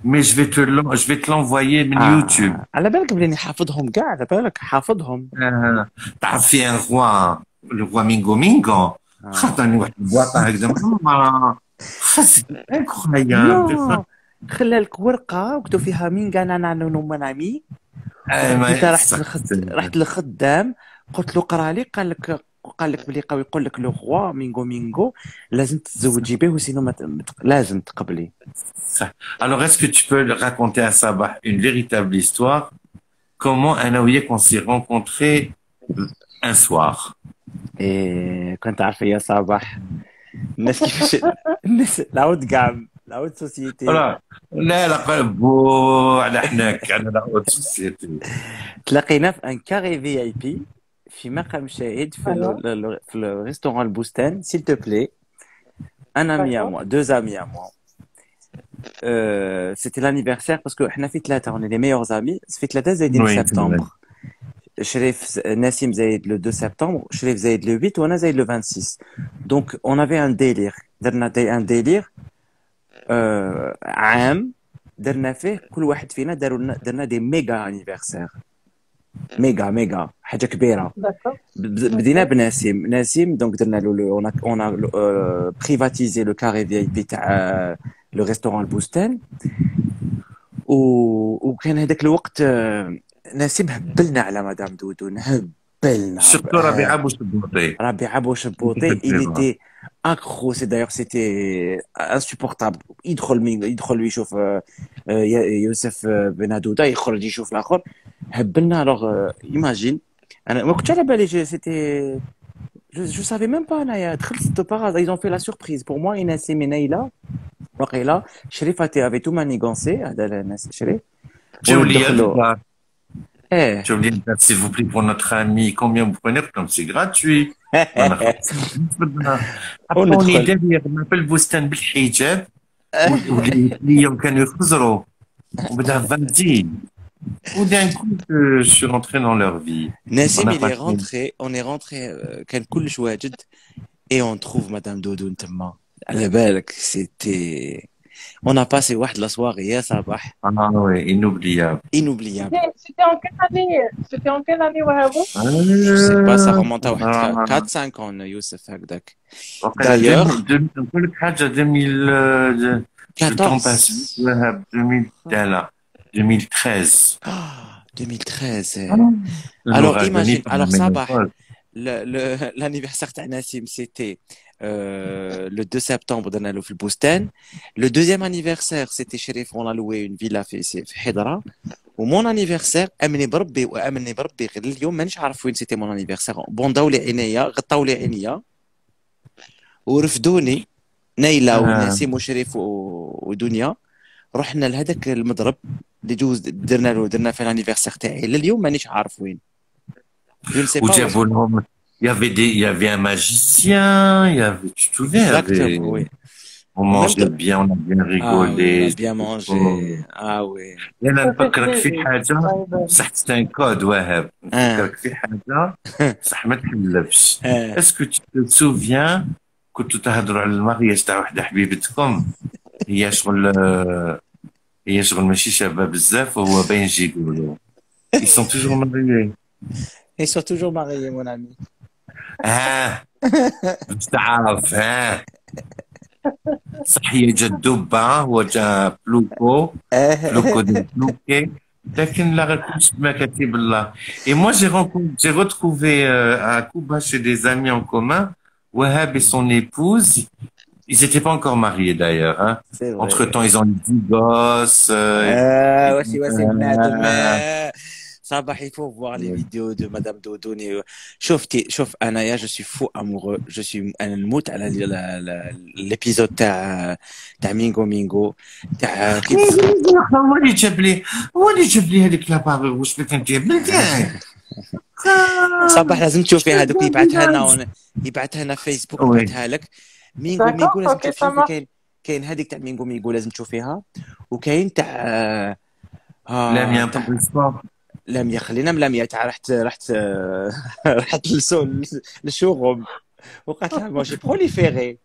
mais je vais te l'envoyer من YouTube. على بالك بلي حافظهم كاع، على بالك حافظهم. تعرف في un roi, le roi Mingo Mingo. خاطرني واحد البواطة هكذا ما خاص incroyable. خلى لك ورقة وكتب فيها مينغا نانا نونو منامي. انت رحت للخدام قلت له قرا لي، قال لك بلي قوي، يقول لك لو روا مينغو مينغو لازم تتزوجي به وسينو لازم تقبلي. Alors est-ce que tu peux raconter à Sabah une véritable histoire, comment انا وياك on s'est rencontrés un soir. كنت عارفه يا صباح الناس كيفاش الناس العود كاع العود سوسيتي. لا بو على حناك على العود سوسيتي. تلاقينا في ان كاري في اي بي في مقام شاهد في الريستوران البستان. سيل تو بلي un ami à moi, 2 amis à moi. C'était l'anniversaire parce que احنا في 3 on est les meilleurs amis. في 3 زايدين سبتمبر. شريف نسيم زايد le 2 septembre, شريف زايد le 8 وانا زايد le 26. Donc on avait un délire. درنا un délire عام درنا فيه كل واحد فينا درنا دي ميجا انيفرسير. ميجا حاجه كبيره. بدينا بنسيم دونك درنا له on a privatisé le carré VIP تاع le restaurant البستان. وكان هذاك الوقت نسيم هبلنا على مدام دودو، هبلنا surtout ربيعة بوشبوطي. il était accro. C'est d'ailleurs c'était insupportable. يدخل يشوف يوسف بنادودا، يخرج يشوف الاخر، هبلنا. alors imagine انا ما كنتش على بالي c'était je savais même pas انايا دخلت par ils ont fait la surprise pour moi. نسيم نايلة وقيلا شريف avait tout manigancé. هذا الناس شريف j'ai oublié s'il vous plaît pour notre ami combien vous prenez comme c'est gratuit. on appelle البستان بالحجاب واللي كانوا يخزروا وبدا فالدين. D'un coup, je suis rentré dans leur vie. Nassim, on est rentré كان كلش واجد et on trouve Madame Doudou نتما. على بالك c'était on a passé واحد la soirée يا صباح. Ouais, inoubliable. C'était en quelle année وهابو؟ Je sais pas, ça remonte à 4-5 ans يوسف هكذاك. D'ailleurs نقول لك حاجة 2000 2013. 2013. Alors imagine, alors Sabah, l'anniversaire de Nassim, c'était le 2 septembre درنا له في البستان. Le deuxième anniversaire, c'était Chérif, on a loué une villa في حضرة. ومون anniversaire امني بربي غير اليوم مانيش عارف وين c'était mon anniversaire. بونداو لي عينيا، غطاو لي عينيا ورفدوني نايلة ونسيم وشريف ودنيا. رحنا لهذاك المضرب اللي جوز درنا في الانيفرسير تاعي لليوم مانيش عارف وين. وجابوا لهم il y avait un magicien, il y avait, tu te souviens, oui. On mangeait bien, on a bien rigolé. On a bien mangé. Ah oui. انا نفكرك في حاجه بصح تستان كود وهاب. نفكرك في حاجه بصح ما تحلفش. اسكو tu te souviens كنتوا تهضروا على المارياج تاع وحده حبيبتكم، هي شغل ماشي شابه بزاف وهو باين يجي يقولوا ils sont toujours mariés. Ils sont toujours mariés mon ami. باش تعرف صح هي جا دبة هو جا بلوكو دي بلوكي، لكن لا غيكونش بما كاتب الله. Et moi j'ai retrouvé à Cuba chez des amis en commun Wahab et son épouse. Ils n'étaient pas encore mariés d'ailleurs. Hein. Entre-temps, ils ont eu 10 gosses. Sabah, il faut voir les vidéos de Madame Dodo. شوف أنا je suis fou amoureux. Je suis أنا نموت على l'épisode تاع مينغو تاع كيف. هو اللي جاب لي هذيك لاباغي واش بك انت بلدان. صباح لازم تشوفي هذوك يبعثها لنا فيسبوك يبعثها لك. مينغو لازم تشوفي. كاين هذيك تاع مينغو لازم تشوفيها. وكاين تاع لا ميان لميا خلينا من لميا تاع رحت رحت للشوغم وقالت لها moi j'ai proliféré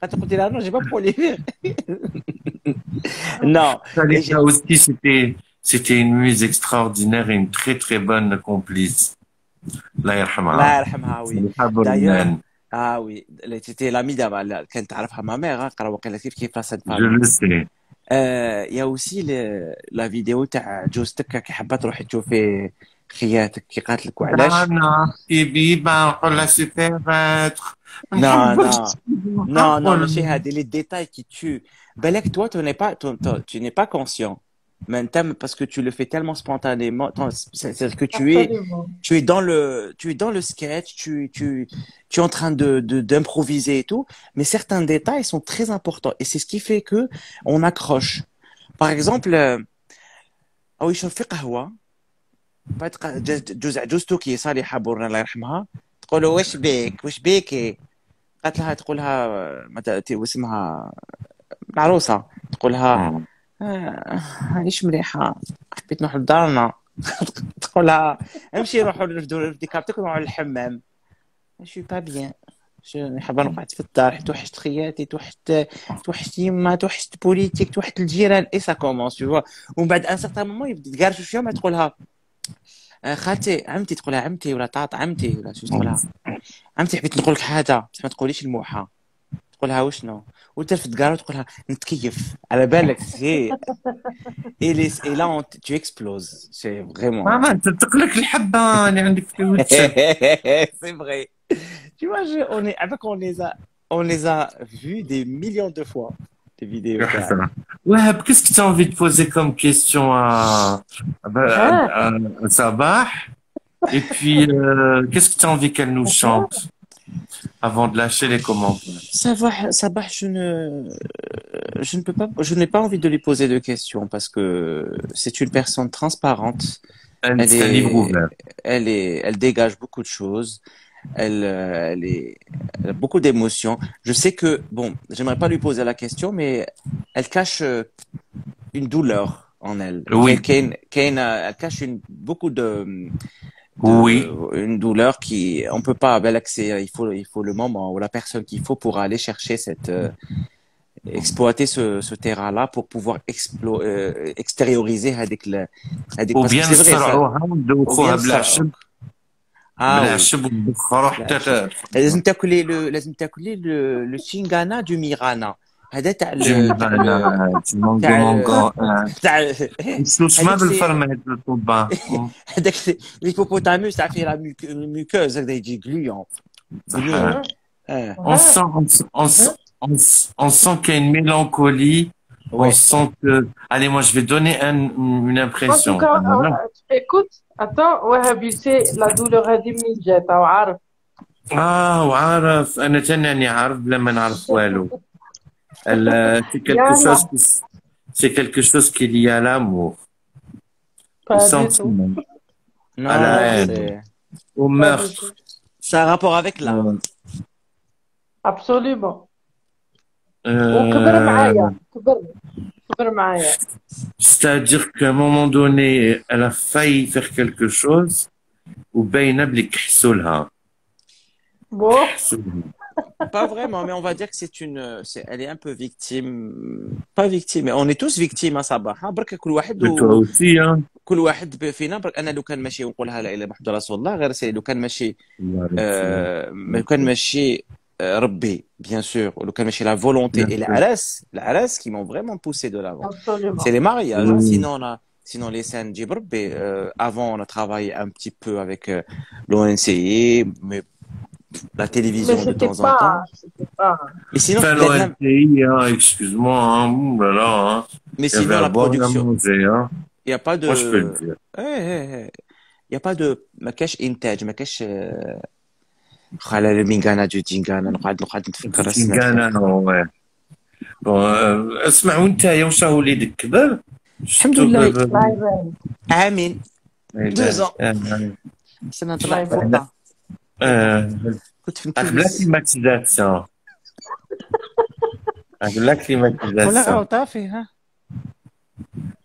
قلت لها non j'ai pas proliféré non et Ça aussi, c'était une muse extraordinaire et une très très bonne complice. الله الله يرحمها. يرحمها وي صالحة d'ailleurs بورمان. اه وي اللي تيتي لامي دابا كانت تعرفها ما ميغ قرا وقيلا كيف لا سيد Je فامي le sais. يا اوسي لا فيديو تاع جوزتك كي حابه تروحي تشوفي خياتك كي قالت لك وعلاش أنا بيبا نقول سوبر ماتر ما non نحبش non non non نقول ماشي هادي les détails qui tuent بالك toi tu n'es pas conscient mais parce que tu le fais tellement spontanément c'est-à-dire que Absolument. tu es dans le sketch tu es en train d'improviser et tout mais certains détails sont très importants et c'est ce qui fait que on accroche par exemple او يشرب في قهوه بعد جوزتو كي صالحه بورنا الله يرحمها تقول له واش بيك قالت لها تقولها واسمها العروسه تقولها مانيش مليحه حبيت نروح لدارنا تقولها امشي نروحوا نرفدوا ديكارتك ونروحوا للحمام شو با بيان حابه نقعد في الدار حيت توحشت خياتي توحشت يما توحشت بوليتيك توحشت الجيران اي سا كومونس تو فوا ومن بعد ان سارتان مومون يبدا يتكارشوا شويه ما تقولها خالتي عمتي تقولها عمتي ولا طاط عمتي ولا شو تقولها عمتي حبيت نقول لك حاجه بس ما تقوليش الموحه تقولها وشنو وترفد كارو تقولها نتكيف على بالك سي اي لا tu exploses c'est vraiment ماما انت تقلك الحبه اللي عندك في وجهك. c'est vrai tu vois on les a vus des millions de fois des vidéos Wahab, qu'est-ce que tu as envie de poser comme question à Sabah? Et puis, qu'est-ce que tu as envie qu'elle nous chante avant de lâcher les commentaires? Sabah, je n'ai pas envie de lui poser de questions parce que c'est une personne transparente. C'est un livre ouvert. Elle dégage beaucoup de choses. Elle a beaucoup d'émotions. Je sais que, bon, j'aimerais pas lui poser la question, mais elle cache une douleur en elle. Oui. Elle cache beaucoup de Oui. une douleur qui, on peut pas, il faut le moment ou la personne qu'il faut pour aller chercher exploiter ce terrain-là pour pouvoir extérioriser avec Ou bien لازم تاكلي le chingana du Mirana هذا تاع تاع ما بالفرمات الطبا هذاك الهيبوبوتاموس تاع فيه لا ميوكوز هكذا يجي gluant on sent qu'il y a une mélancolie. On sent que... Allez, moi, je vais donner une impression. En tout cas, écoute, attends, Wahabi, c'est la douleur هذه منين جات وعارف. وعارف أنا تاني عارف بلا ما نعرف والو. C'est quelque chose qui est lié à l'amour. Au sentiment. À la haine. Au meurtre. C'est un rapport avec l'âme. Absolument. وكبر معايا كبر معايا. C'est-à-dire qu'à un moment donné, elle a failli faire quelque chose وباينة بلي كحسوا لها. Bon. Pas vraiment, mais on va dire que elle est un peu victime. Pas victime, mais on est tous victimes à Sabah. برك كل واحد toi aussi, hein. كل واحد فينا برك انا لو كان ماشي ونقولها لا اله الا محمد رسول الله غير سي لو كان ماشي لو كان ماشي ربي bien sûr لو كان ماشي la volonté et العراس qui m'ont vraiment poussé de l'avant. C'est les mariages. Sinon les scènes جيب ربي avant on a travaillé un petit peu avec l'ONCI mais la télévision de temps en temps. Mais sinon, excuse-moi, hein, là, hein. Mais sinon, la production. Il n'y a pas de. Moi, je peux le dire. Il n'y a pas de. ما كاش إنتاج ما كاش. خلا المينغانا جو تينغانا نقعد نتفكر تينغانا واه. اسمع وانت يا واش راهو وليدك كبر؟ الحمد لله. عامين. 2 ans. سنة طلع فوق. كنت في الكليماتيزاسيون لا كليماتيزاسيون ولا راهو طافي ها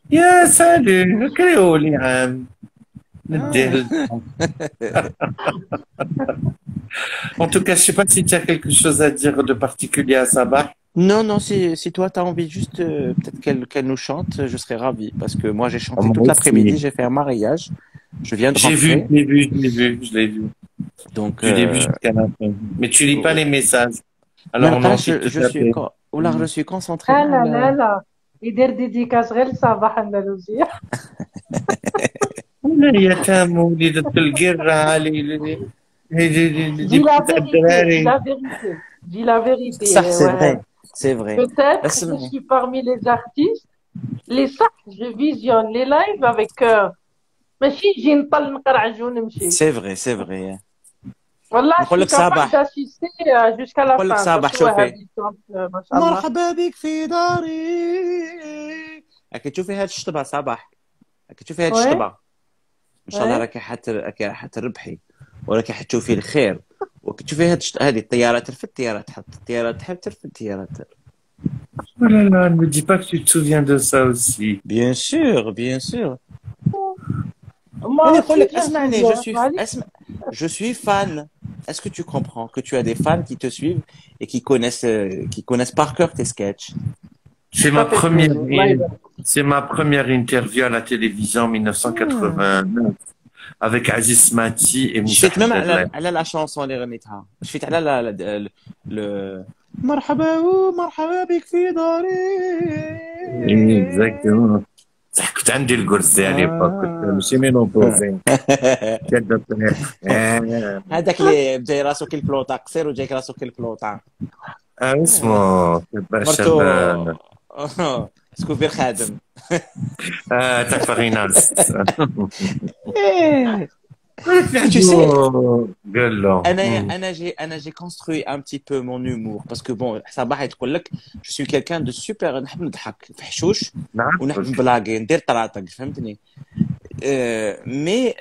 يا سالي كريولي عام نديه En tout cas, je sais pas si tu as quelque chose à dire de particulier à Sabah. Non, non, si toi, tu as envie juste, peut-être qu'elle nous chante, je serais ravi. Parce que moi, j'ai chanté Moi toute l'après-midi, aussi. j'ai fait un mariage. Je viens de J'ai vu, rentrer. je l'ai vu, je l'ai vu, je l'ai vu. Donc, Du début jusqu'à la fin. Mais tu lis pas les messages. ما Alors on en نقراش fait tout je à suis fait. ولا je suis concentré لا مع لا لا لا يدير ديديكاس غير لصباح أندلسية. يا تام وليدة القرة Dis la تاع vérité, dis الدراري. la vérité, dis la vérité. صح c'est Ouais. vrai c'est vrai Peut-être je اسمعي suis parmi les artistes, les sacs, je visionne les lives avec cœur. ماشي نجي نطل نقرعج ونمشي. c'est vrai Voilà, je نقول suis لك capable صباح d'assister jusqu'à la نقول لك fin. صباح Surtout شوفي Wahhabi chante, machallah. مرحبا بك في داري راكي تشوفي هاد الشطبه صباح راكي تشوفي هاد Ouais, الشطبه ان شاء الله ouais. راكي حتربحي وراكي حتشوفي الخير وكتشوفي هذه الطيارات ترفد الطيارات تحط الطيارات تحب ترفد الطيارات Oh là là, ne me dis pas que tu te souviens de ça aussi. bien sûr Moi يعني aussi, يقول لك je me اسمعني souviens. Allez. je suis fan. Est-ce que tu comprends que tu as des fans qui te suivent et qui connaissent par cœur tes sketchs? C'est Ça ma fait première, plaisir. Allah يبارك. c'est ma première interview à la télévision en Hmm. 1989 avec Aziz Smati et Je Moussa fais même Hamdallah. على la chanson اللي غنيتها. Je fais على le مرحبا بك في داري. Exactement. صح كنت عندي الكرسي à l'époque كنت ماشي مينوبوزي كنت الطريق هذاك اللي جاي راسو كي البلوطه قصير وجاي راسو كي البلوطه. اسمه تبع مرتو شباب سكوفير خادم. تاع فاريناس Tu sais, قال له j'ai construit un petit peu mon humour parce que bon صباح تقول لك je suis quelqu'un de super نحب نضحك فحشوش ونحب نعرفك نبلاغي ندير طراطق فهمتني مي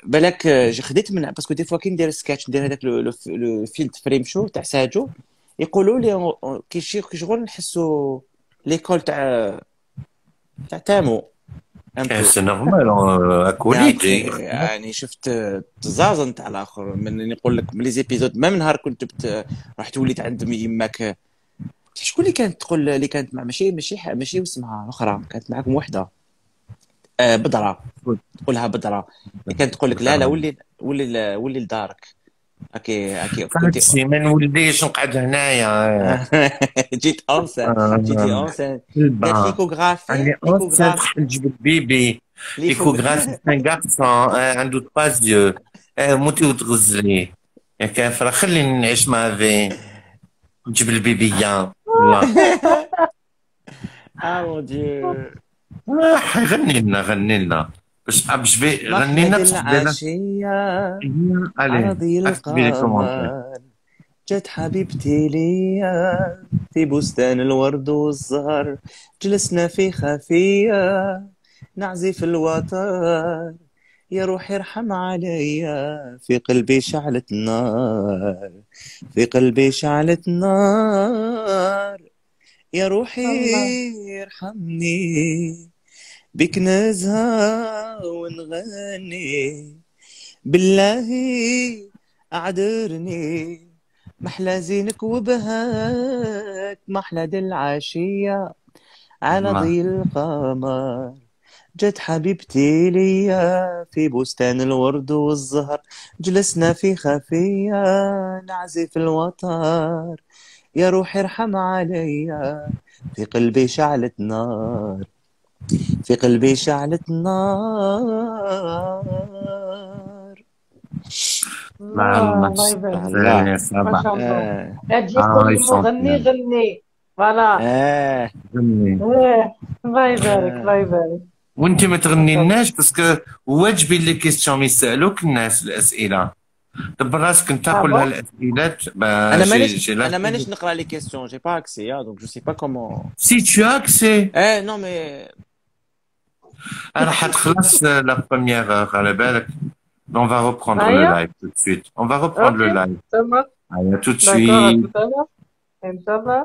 بالك خديت من باسكو دي فوا كي ندير سكتش ندير هذاك لو فيلد فريم شو تاع ساجو يقولوا لي كي شغل نحسوا ليكول تاع تامو ان بو سي نورمال مي اكوليت ابخي يعني شفت تزازن تاع الاخر من نقول لك من لي زيبيزود ما من نهار كنت رحت وليت عند يماك شكون اللي كانت تقول اللي كانت مع ماشي واسمها اخرى كانت معكم وحده بدره تقولها بدره اللي كانت تقول لك لا ولي لدارك هاكي كنت فهمتي ما نوليش نقعد هنايا جيتي اونسان دارت ليكوغرافي راني اونسنت نجيب البيبي ليكوغرافي ان غارسون عنده 3 يو موتي وتغزلي يا كافره خليني نعيش مع في نجيب البيبية والله اه مون ديو غني لنا باش في غني لنا محمد بصح دينا العشية عليه عرضي اكتبي لي كومونتير القمر جت حبيبتي ليا في بستان الورد والزهر جلسنا في خفية نعزف الوتر يا روحي ارحم عليا في قلبي شعلة نار في قلبي شعلة نار يا روحي الله. ارحمني بك نزهى ونغني بالله أعذرني محلى زينك وبهاك محلى دي العشية على ضي القمر جت حبيبتي ليا في بستان الورد والزهر جلسنا في خفية نعزف الوتر يا روحي ارحم عليا في قلبي شعلة نار في قلبي شعلة نار مع الله يبارك. الله ما صباح شاء الله. آه. تجي تقول المغني غني. فوالا. غني الله يبارك الله يبارك. وانت ما تغني لناش باسكو واجبين لي كيستيون يسالوك الناس الاسئله دبر راسك انت قول لها الاسئلات انا مانيش نقرا لي كيستيون جي با اكسي دونك جو سي با كومون سي تو اكسي نو مي راح تخلص لا بروميير على بالك on va reprendre le live tout de suite on va reprendre le live Ça marche. allez tout de D'accord, à suite tout à l'heure. Inch'Allah.